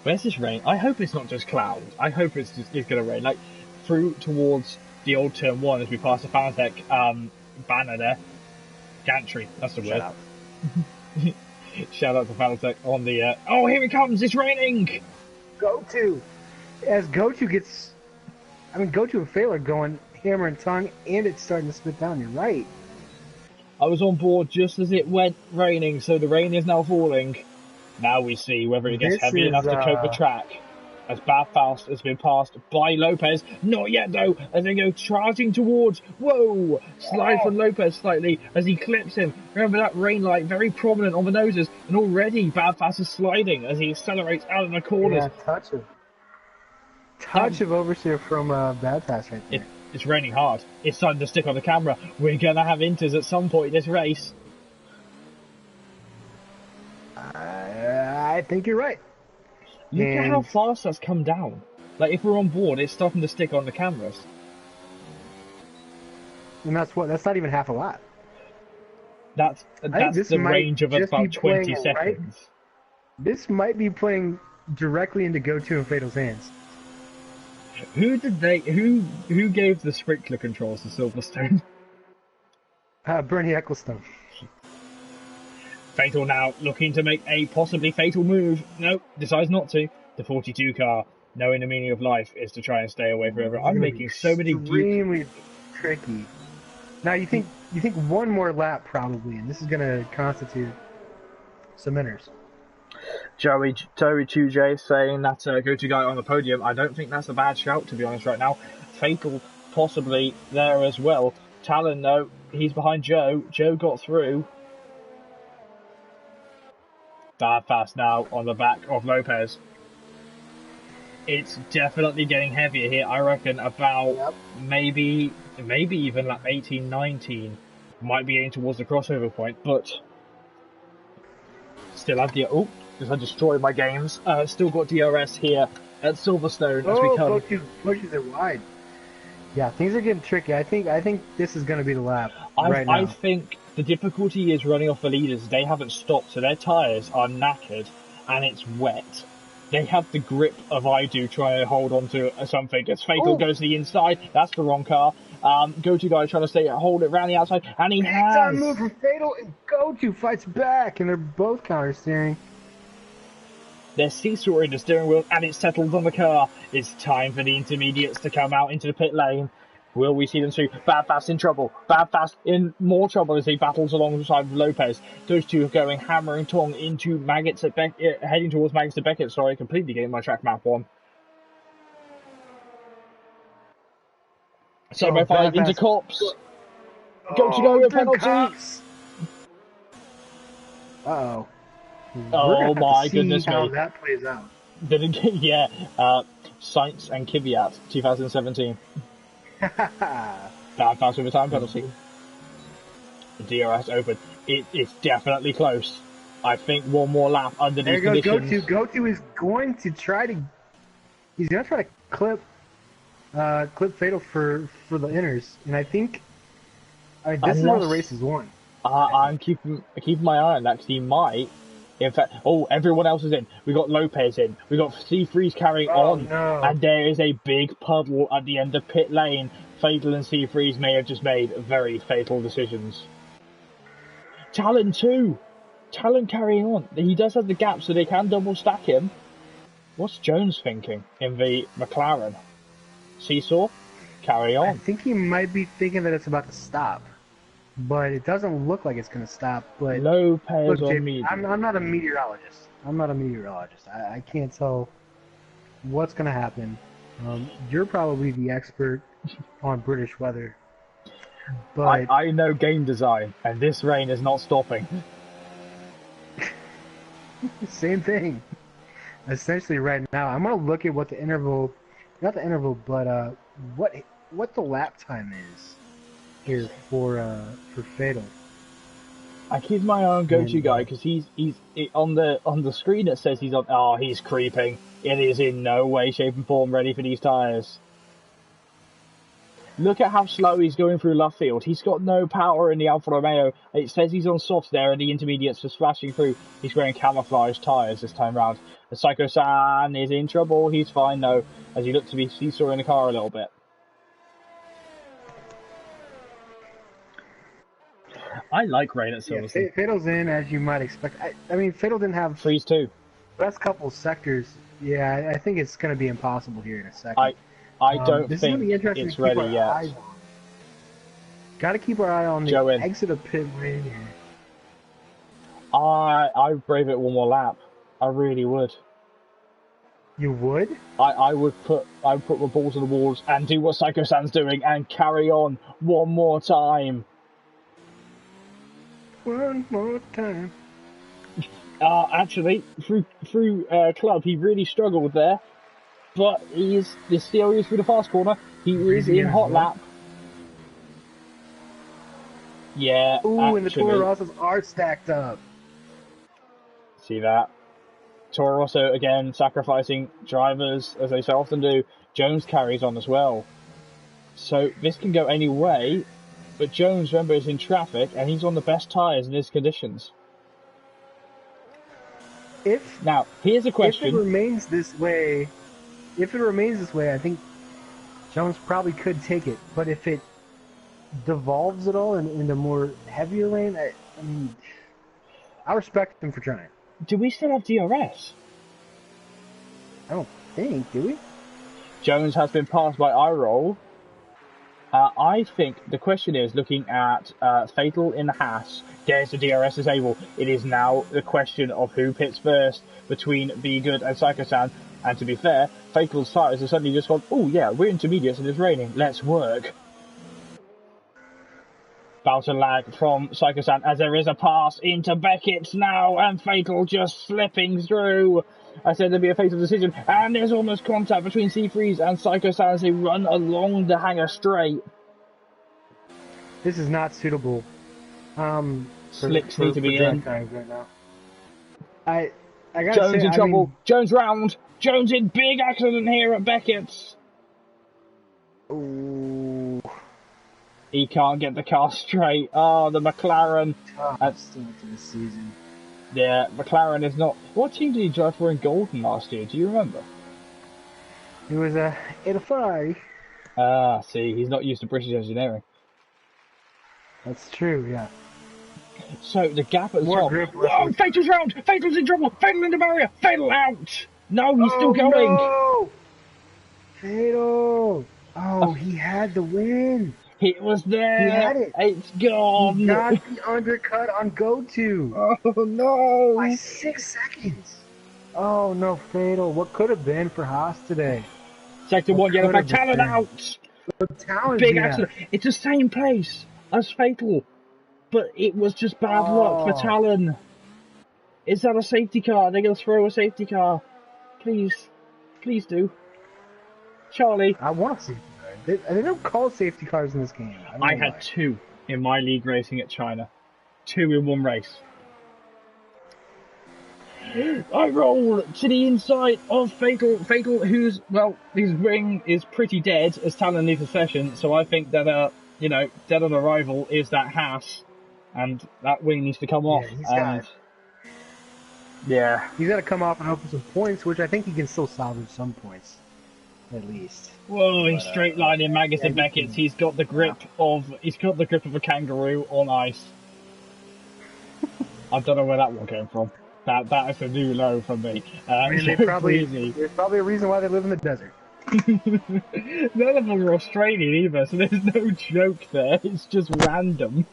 Where's this rain? I hope it's not just clouds. I hope it's going to rain. Like, through towards the old turn 1 as we pass the Fanatec banner there. Gantry, that's the word. Shout out to Fanatec on the... oh, here it comes! It's raining! Go-To! As Go-To gets... Go-To and Failer going hammer and tongue, and it's starting to spit down. You're right. I was on board just as it went raining, so the rain is now falling. Now we see whether it gets heavy enough to cope the track. As Bad Faust has been passed by Lopez. Not yet, though, as they go charging towards. Whoa! Slide from Lopez slightly as he clips him. Remember that rain light, very prominent on the noses. And already Bad Faust is sliding as he accelerates out of the corners. Yeah, touch of oversteer from Bad Faust right there. It's raining hard. It's starting to stick on the camera. We're going to have inters at some point in this race. I think you're right. Look at how fast that's come down. Like, if we're on board, it's starting to stick on the cameras. And that's not even half a lap. That's I think this the might range of just be about playing 20 right. seconds. This might be playing directly into GoTo and Fatal's hands. Who gave the sprinkler controls to Silverstone? Bernie Ecclestone. Fatal now looking to make a possibly fatal move. No, decides not to. The 42 car, knowing the meaning of life is to try and stay away forever. I'm making so many extremely tricky. Now you think one more lap probably, and this is going to constitute some inners. Toby Chujay saying that go-to guy on the podium. I don't think that's a bad shout, to be honest, right now. Fatal possibly there as well. Talon, though, he's behind Joe. Joe got through. Bad fast now on the back of Lopez. It's definitely getting heavier here. I reckon about maybe even like 18, 19 might be getting towards the crossover point, but still have the because I destroyed my games. Still got DRS here at Silverstone as we come. Pushes it wide. Yeah, things are getting tricky. I think this is going to be the lap right now. I think the difficulty is running off the leaders. They haven't stopped, so their tyres are knackered and it's wet. They have the grip of I do trying to hold on to something. As Fatal goes to the inside, that's the wrong car. Go-to guy trying to hold it around the outside, and he has. Time move from Fatal, and Go-to fights back, and they're both counter-steering. They're seesawing the steering wheel, and it's settled on the car. It's time for the intermediates to come out into the pit lane. Will we see them through? Bad Fast in trouble. Bad Fast in more trouble as he battles alongside of Lopez. Those two are going hammering tong into Maggots at heading towards Maggots at Beckett. Sorry, completely getting my track map on. Semi-5 into Cops. Go a penalty. Cops. Uh-oh. Oh my goodness how me. That plays out. Yeah. Sainz and Kvyat, 2017. Bad Fast with a time penalty. The DRS open. It's definitely close. I think one more lap under these conditions. Go-to is going to try to. He's going to try to clip Fatal for the inners, and I think. This is where the race is won. I'm keeping my eye on that because he might. In fact, everyone else is in. We got Lopez in. We got C3's carrying on, and there is a big puddle at the end of pit lane. Fatal and C3's may have just made very fatal decisions. Talon too. Talon carrying on. He does have the gap, so they can double stack him. What's Jones thinking in the McLaren? Seesaw, carry on. I think he might be thinking that it's about to stop. But it doesn't look like it's going to stop. But Lopez look, on medium. I'm not a meteorologist. I can't tell what's going to happen. You're probably the expert on British weather. But I know game design, and this rain is not stopping. Same thing. Essentially, right now, I'm going to look at what the interval, not the interval, but what the lap time is here for Fatal. I keep my eye on go-to guy because he's on the screen. It says he's on. Oh, he's creeping. It is in no way, shape, and form ready for these tyres. Look at how slow he's going through Luffield. He's got no power in the Alfa Romeo. It says he's on softs there, and the intermediates are splashing through. He's wearing camouflage tyres this time round. The Psycho-san is in trouble. He's fine though, as he looks to be seesawing the car a little bit. I like rain at Silverstone. Yeah, Fatal's in, as you might expect. I mean, Fatal didn't have Freeze too. Best couple sectors. Yeah, I think it's going to be impossible here in a second. I don't think it's ready yet. Got to keep our eye on the exit of pit lane here. I'd brave it one more lap. I really would. You would? I would put my balls to the walls and do what Psycho-san's doing and carry on one more time. One more time. Actually, through club, he really struggled there, but still is through the fast corner. He is in hot lap. Yeah. Ooh, and the Toro Rossos are stacked up. See that? Toro also, again, sacrificing drivers, as they so often do. Jones carries on as well. So this can go any way, but Jones, remember, is in traffic, and he's on the best tyres in his conditions. Now, here's a question. If it remains this way, I think Jones probably could take it. But if it devolves at all in a more heavier lane, I mean, I respect him for trying. Do we still have DRS? I don't think, do we? Jones has been passed by iRoll. I think the question is, looking at Fatal in the Haas, there's the DRS disabled. It is now the question of who pits first between Be Good and Psycho-san. And to be fair, Fatal's tyres have suddenly just gone, oh yeah, we're intermediates and it's raining, let's work. About to lag from Psycho-san as there is a pass into Beckett's now, and Fatal just slipping through. I said there'd be a fatal decision, and there's almost contact between Seafreeze and Psycho-san as they run along the hangar straight. This is not suitable. Slicks need to be in. Right now. I gotta Jones say, in trouble. Jones round. Jones in big accident here at Beckett's. Ooh. He can't get the car straight. Oh, the McLaren. Tough start to the season. Yeah, McLaren is not... What team did he drive for in Golden last year? Do you remember? He was a Ferrari. Ah, see, he's not used to British engineering. That's true, yeah. So, the gap at the More top... grip. Oh, Fatal's round! Fatal's in trouble! Fatal in the barrier! Fatal out! No, he's still going! No! Fatal! Oh, he had the win! It was there! He had it! It's gone! He got the undercut on go-to! Oh, no! By 6 seconds! Oh, no, Fatal. What could have been for Haas today? Sector 1, yellow flag, Talon out! The talent, Big accident. It's the same place as Fatal, but it was just bad luck for Talon. Is that a safety car? They're going to throw a safety car. Please. Please do. Charlie. I want a safety car. They don't call safety cars in this game. I had 2 in my league racing at China. 2 in one race. I roll to the inside of Fatal. Fatal, who's, well, his wing is pretty dead as Talon leaves the session, so I think that, dead on arrival is that Haas, and that wing needs to come off. He's got to come off and hope for some points, which I think he can still salvage some points, at least. Whoa, he's straight lining Magus and Beckett's. He's got the grip of a kangaroo on ice. I don't know where that one came from. That is a new low for me. There's probably a reason why they live in the desert. None of them are Australian either, so there's no joke there. It's just random.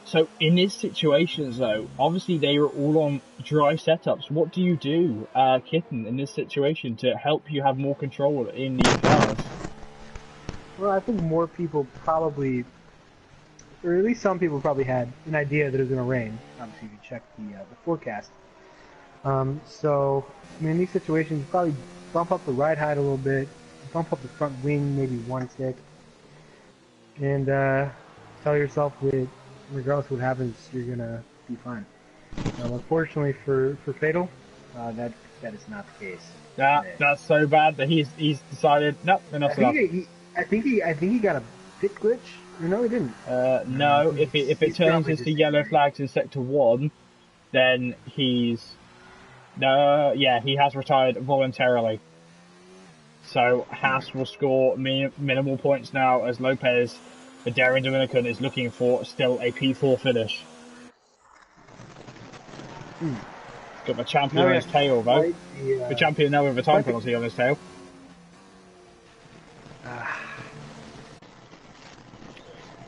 So in these situations, though, obviously they are all on dry setups. What do you do, Kitten, in this situation to help you have more control in these cars? Well, I think more people probably, or at least some people probably had an idea that it was going to rain. Obviously, if you check the forecast. So, I mean, in these situations, you probably bump up the ride height a little bit, bump up the front wing maybe 1 stick, and tell yourself that regardless of what happens, you're going to be fine. Unfortunately for Fatal, that is not the case. That's so bad that he's decided, nope, enough's enough. I think he got a pit glitch. No, he didn't. No, if it turns into yellow flags in sector 1, then he has retired voluntarily. So Haas will score minimal points now as Lopez, the daring Dominican, is looking for still a P4 finish. Got the champion on his tail though. The champion now with a time penalty on his tail.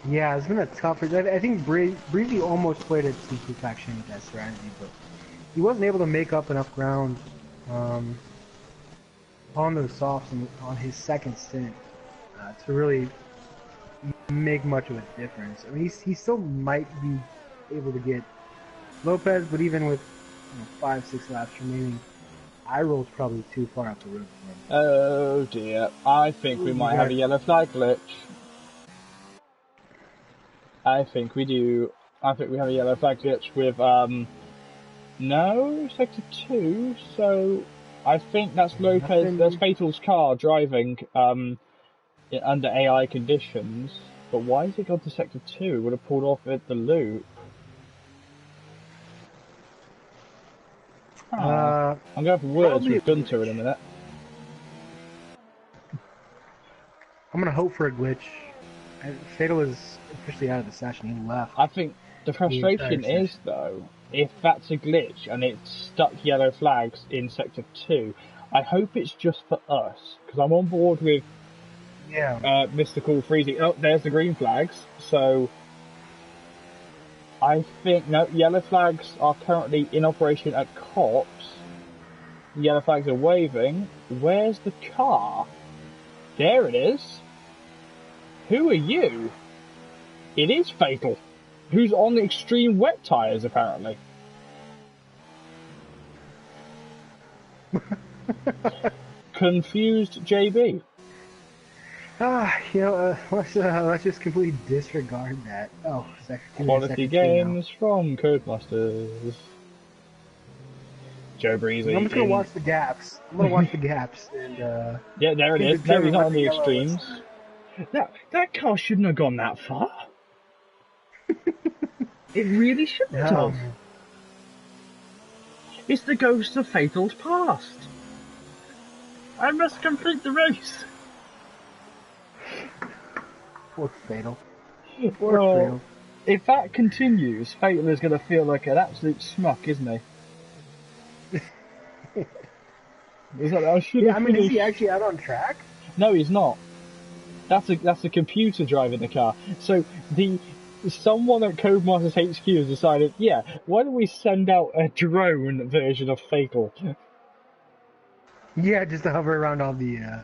Yeah, it's been a tough. I think Breezy almost played it to perfection with that strategy, but he wasn't able to make up enough ground on those softs and on his second stint to really make much of a difference. I mean, he still might be able to get Lopez, but even with 5-6 laps remaining, iRoll's probably too far up the road for him. Oh dear, I think we might have a yellow flag glitch. I think we do. I think we have a yellow flag glitch with No, sector 2. So I think that's Lopez. That's Nothing. Fatal's car driving under AI conditions. But why has it gone to sector 2? It would have pulled off at the loop. Ah, I'm gonna have words Probably a with Gunter in a glitch. minute. I'm gonna hope for a glitch. Fatal is officially out of the session. He left I think the the entire frustration session. is though, if that's a glitch and it's stuck yellow flags in sector 2, I hope it's just for us because I'm on board with Yeah. Mystical freezing. Oh, there's the green flags. So I think no yellow flags are currently in operation at cops. The yellow flags are waving. Where's the car? There it is. Who are you? It is Fatal, who's on the extreme wet tires apparently. Confused JB. Let's just completely disregard that. Oh, sector two and Quality sector two now. games from Codemasters. Joe I'm Breezy just gonna in. watch the gaps. I'm gonna watch the gaps and Yeah, there it can is. No, he's determine not when on the the yellow is. extremes. That car shouldn't have gone that far. It really shouldn't have. It's the ghost of Fatal's past. I must complete the race. Poor Fatal. Poor Well, Fatal. if that continues, Fatal is going to feel like an absolute schmuck, isn't he? Is that I should Yeah, have I mean, is finished. he actually out on track? No, he's not. That's a computer driving the car. So someone at Codemasters HQ has decided, yeah, why don't we send out a drone version of Fatal? Yeah, just to hover around all the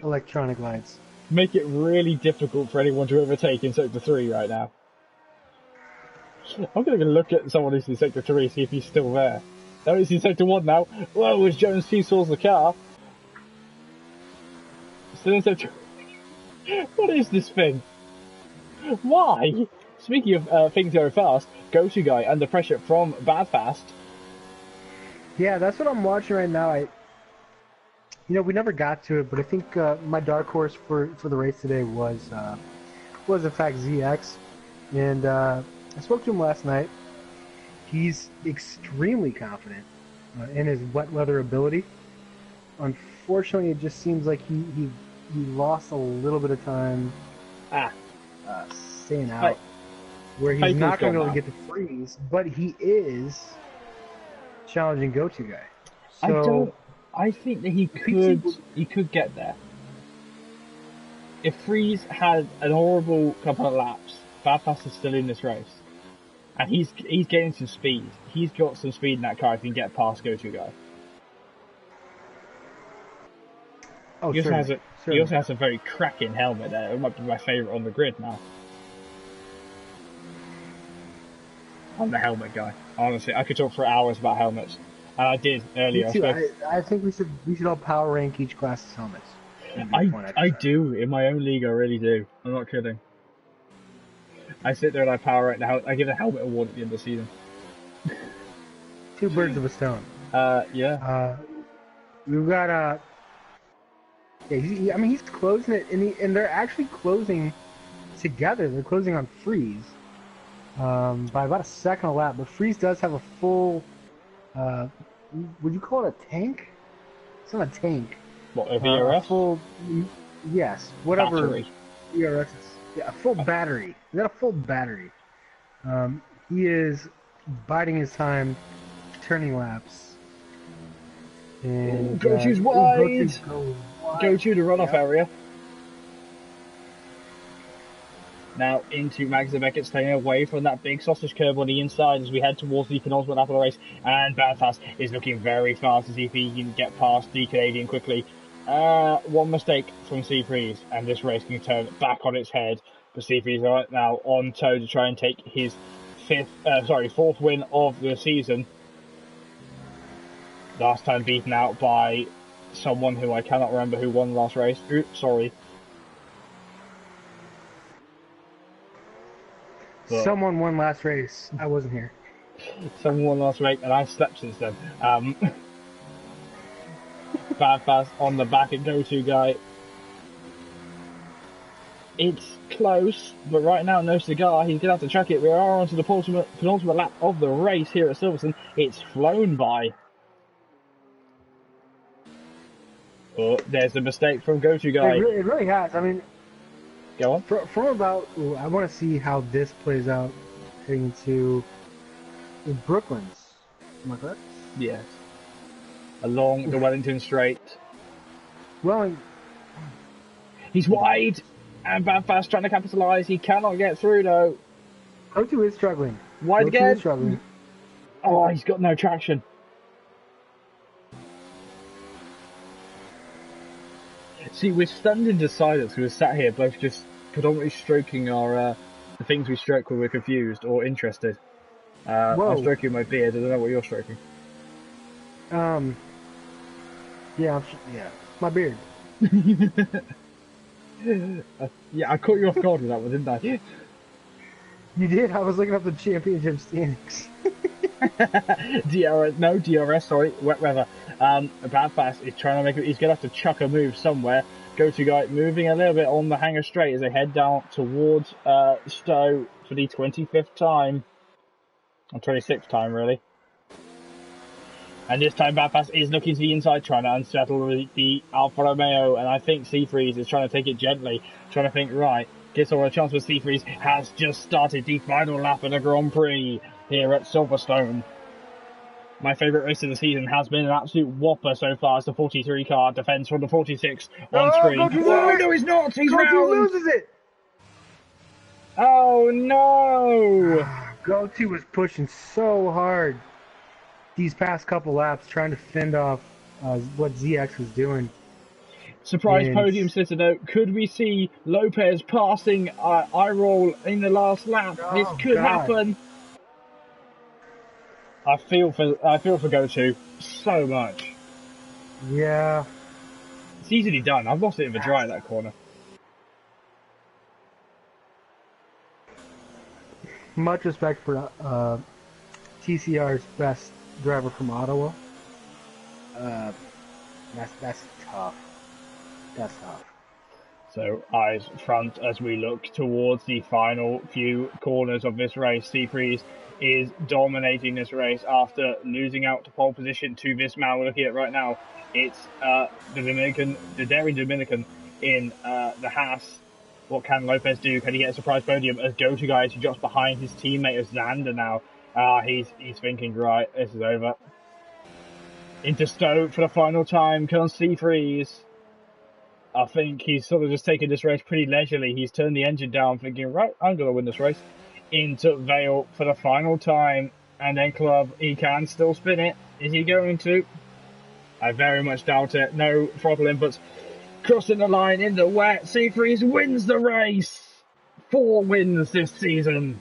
electronic lights. Make it really difficult for anyone to overtake in Sector 3 right now. I'm going to look at someone who's in Sector 3, see if he's still there. No, he's in Sector 1 now. Whoa, as Jones seesaws the car. Still in Sector... What is this thing? Why? Speaking of things going fast, Go-To Guy under pressure from Bad Fast. Yeah, that's what I'm watching right now. We never got to it, but I think my dark horse for the race today was in fact ZX, and I spoke to him last night. He's extremely confident in his wet weather ability. Unfortunately, it just seems like he lost a little bit of time staying out, where he's not going to be able to get to freeze, but he is challenging Go-To Guy. So I think that he could get there. If Freeze had an horrible couple of laps, Bad Fast is still in this race. And he's getting some speed. He's got some speed in that car if he can get past Go-To Guy. Oh, he certainly. Also has a very cracking helmet there. It might be my favourite on the grid now. I'm the helmet guy. Honestly, I could talk for hours about helmets. And I did earlier. Me too. I think we should all power rank each class's helmets. I do. In my own league, I really do. I'm not kidding. I sit there and I power rank the helmet. I give a helmet award at the end of the season. Two birds of a stone. Yeah. We've got yeah, he's closing it, and they're actually closing together. They're closing on Freeze by about a second a lap. But Freeze does have a full. Would you call it a tank? It's not a tank. What, a VRS? Full. Yes, whatever. Battery. VRS is. Yeah, a full battery. He's got a full battery. He is biding his time, turning laps. And Go-To's wide. Go-To the runoff area. Now into Max Beckett, staying away from that big sausage curb on the inside as we head towards the penultimate lap of the race. And Bad Fast is looking very fast to see if he can get past the Canadian quickly. One mistake from Seafreeze, and this race can turn back on its head. But Seafreeze right now on toe to try and take his fourth win of the season. Last time beaten out by someone who I cannot remember who won the last race. Oops, sorry. But someone won last race. I wasn't here. Someone last week, and I've slept since then. Bad fast on the back and go-to guy. It's close, but right now, no cigar. He's going to have to chuck it. We are onto the penultimate lap of the race here at Silverstone. It's flown by. Oh, there's a mistake from go-to guy. It really has. I mean, go on. From about, I want to see how this plays out heading to Brooklands. Am I correct? Yes. Along the Wellington Straight. Well, he's wide, and Bad Fast trying to capitalise. He cannot get through though. Go2 is struggling. Wide again. Is struggling. Oh, he's got no traction. See, we're stunned into silence. We're sat here both just predominantly stroking our the things we stroke when we're confused or interested. I'm stroking my beard. I don't know what you're stroking. Yeah, my beard. Yeah, I caught you off guard with that one, didn't I? You did? I was looking up the championship standings. DRS, sorry, wet weather. Bad Fast is trying to make it, he's going to have to chuck a move somewhere. Go-to guy moving a little bit on the hanger straight as they head down towards Stowe for the 25th time. Or 26th time, really. And this time Bad Fast is looking to the inside, trying to unsettle the Alfa Romeo, and I think Seafreeze is trying to take it gently, trying to think, right, gives all a chance, but Seafreeze has just started the final lap of the Grand Prix here at Silverstone. My favourite race of the season has been an absolute whopper so far as the 43 car defends from the 46 on screen. Oh, no, he's not! He's round! Go2 loses it! Oh, no! Go2 was pushing so hard these past couple laps, trying to fend off what ZX was doing. Surprise podium sitter though. Could we see Lopez passing I-roll in the last lap? This could happen. I feel for Go2 so much. Yeah. It's easily done. I've lost it in the dry at that corner. Much respect for TCR's best driver from Ottawa. That's tough. That's tough. So eyes front as we look towards the final few corners of this race. Seafreeze is dominating this race after losing out to pole position to this man we're looking at right now. It's the daring Dominican in the Haas. What can Lopez do? Can he get a surprise podium as go-to guys who drops behind his teammate of Xander now? He's thinking, right, this is over. Into Stowe for the final time. Comes Seafreeze. I think he's sort of just taking this race pretty leisurely. He's turned the engine down, thinking, right, I'm going to win this race. Into Vale for the final time. And then Club, he can still spin it. Is he going to? I very much doubt it. No throttle inputs. Crossing the line in the wet. Seafreeze wins the race. 4 wins this season.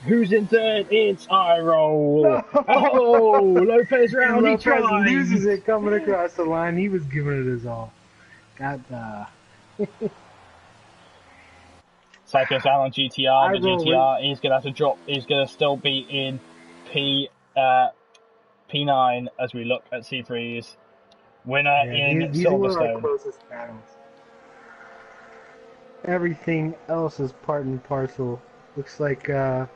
Who's in third? It's I-roll. Oh, Lopez round. Lopez he tries. loses it coming across the line. He was giving it his all. Cyclist Alan GTR. The GTR is going to have to drop. He's going to still be in P9 as we look at Seafreeze. Winner in these were our Silverstone. closest battles. Everything else is part and parcel. Looks like, yeah,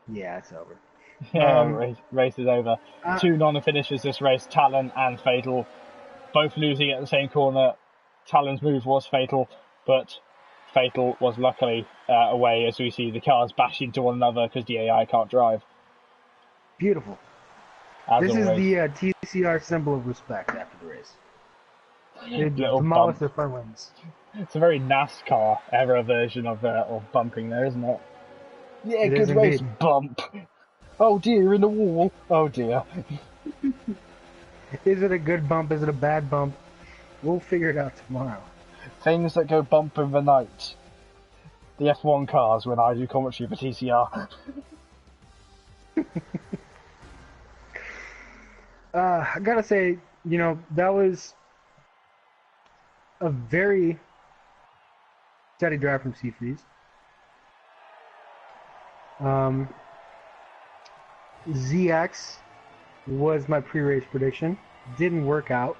it's over. Yeah, race is over. 2 non-finishers this race, Talon and Fatal, both losing at the same corner. Talon's move was fatal, but Fatal was luckily away as we see the cars bash into one another because the AI can't drive. Beautiful. This is the TCR symbol of respect after the race. They demolish their front wings. It's a very NASCAR era version of bumping there, isn't it? Yeah, it good race, bump. Oh dear, in the wall. Oh dear. Is it a good bump? Is it a bad bump? We'll figure it out tomorrow. Things that go bump in the night. The F1 cars when I do commentary for TCR. I gotta say, that was a very steady drive from Seafreeze. Um, ZX was my pre-race prediction. Didn't work out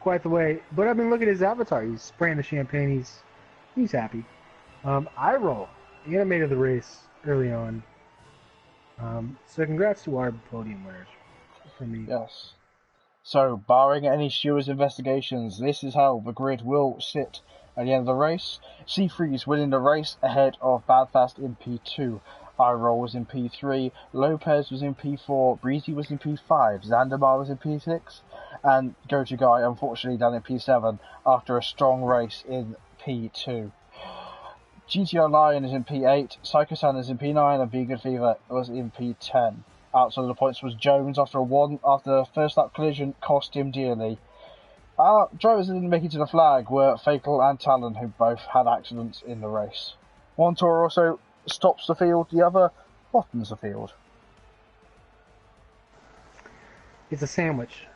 quite the way. But I've been looking at his avatar. He's spraying the champagne. He's happy. iRoll animated the race early on. So congrats to our podium winners for me. Yes. So, barring any stewards' investigations, this is how the grid will sit at the end of the race. Seafreeze winning the race ahead of Badfast in P2. iRoll was in P3, Lopez was in P4, Breezy was in P5, Zandamar was in P6, and Goju Guy unfortunately down in P7 after a strong race in P2. GTR Lion is in P8, Psycho-san is in P9, and Vegan Fever was in P10. Outside of the points was Jones after the first lap collision cost him dearly. Our drivers that didn't make it to the flag were Fatal and Talon, who both had accidents in the race. One tour also stops the field, the other bottoms the field. It's a sandwich.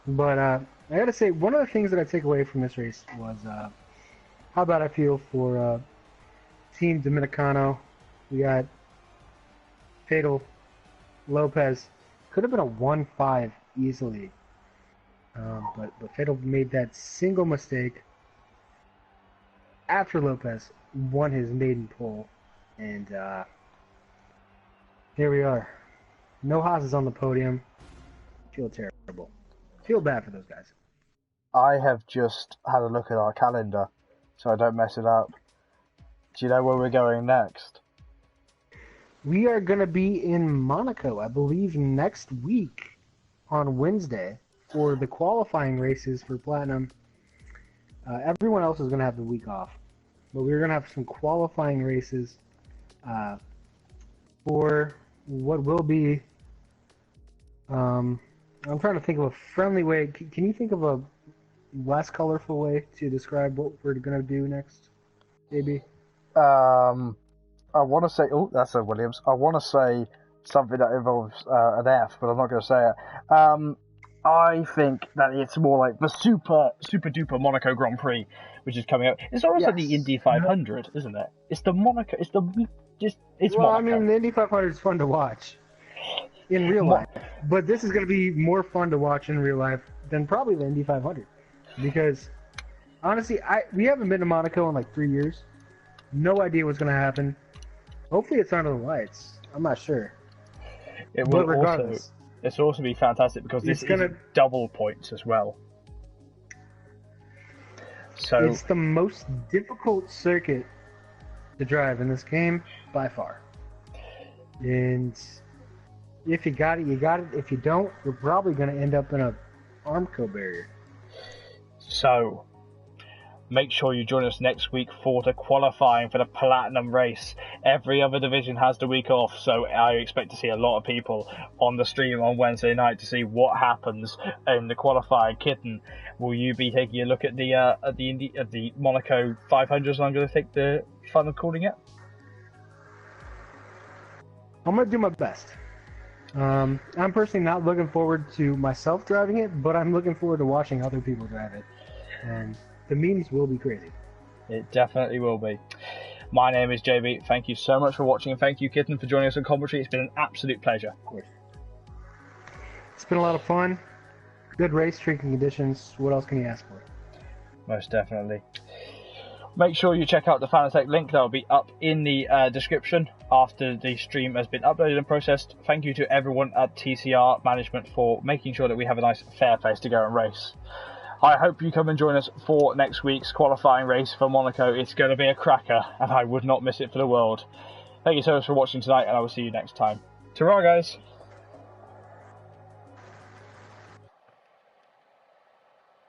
But I gotta say, one of the things that I take away from this race was how bad I feel for Team Dominicano. We got Fatal, Lopez. Could have been a 1-5 easily. But Fatal made that single mistake after Lopez won his maiden pole. And here we are. No Haas is on the podium. Feel terrible. Feel bad for those guys. I have just had a look at our calendar, so I don't mess it up. Do you know where we're going next? We are going to be in Monaco, I believe, next week on Wednesday for the qualifying races for Platinum. Everyone else is going to have the week off, but we're going to have some qualifying races for what will be... I'm trying to think of a friendly way. Can you think of a less colorful way to describe what we're going to do next, JB? I want to say... Oh, that's a Williams. I want to say something that involves an F, but I'm not going to say it. I think that it's more like the super duper Monaco Grand Prix, which is coming up. It's also the Indy 500, isn't it? It's the Monaco. It's Monaco. I mean, the Indy 500 is fun to watch in real life, but this is going to be more fun to watch in real life than probably the Indy 500, because honestly, we haven't been to Monaco in like 3 years. No idea what's going to happen. Hopefully, it's under the lights. I'm not sure. It will regardless. It's also be fantastic because this is double points as well. So it's the most difficult circuit to drive in this game by far. And if you got it, you got it. If you don't, you're probably going to end up in a Armco barrier. So make sure you join us next week for the qualifying for the Platinum race. Every other division has the week off, so I expect to see a lot of people on the stream on Wednesday night to see what happens in the qualifying. Kitten, will you be taking a look at the Monaco 500s? I'm going to take the fun of calling it. I'm going to do my best. I'm personally not looking forward to myself driving it, but I'm looking forward to watching other people drive it. And the memes will be crazy. It definitely will be. My name is JB. Thank you so much for watching, and thank you, Kitten, for joining us on commentary. It's been an absolute pleasure. Of course. It's been a lot of fun. Good race, drinking conditions. What else can you ask for? Most definitely. Make sure you check out the Fanatec link. That will be up in the description after the stream has been uploaded and processed. Thank you to everyone at TCR management for making sure that we have a nice, fair place to go and race. I hope you come and join us for next week's qualifying race for Monaco. It's going to be a cracker, and I would not miss it for the world. Thank you so much for watching tonight, and I will see you next time. Ta-ra, guys!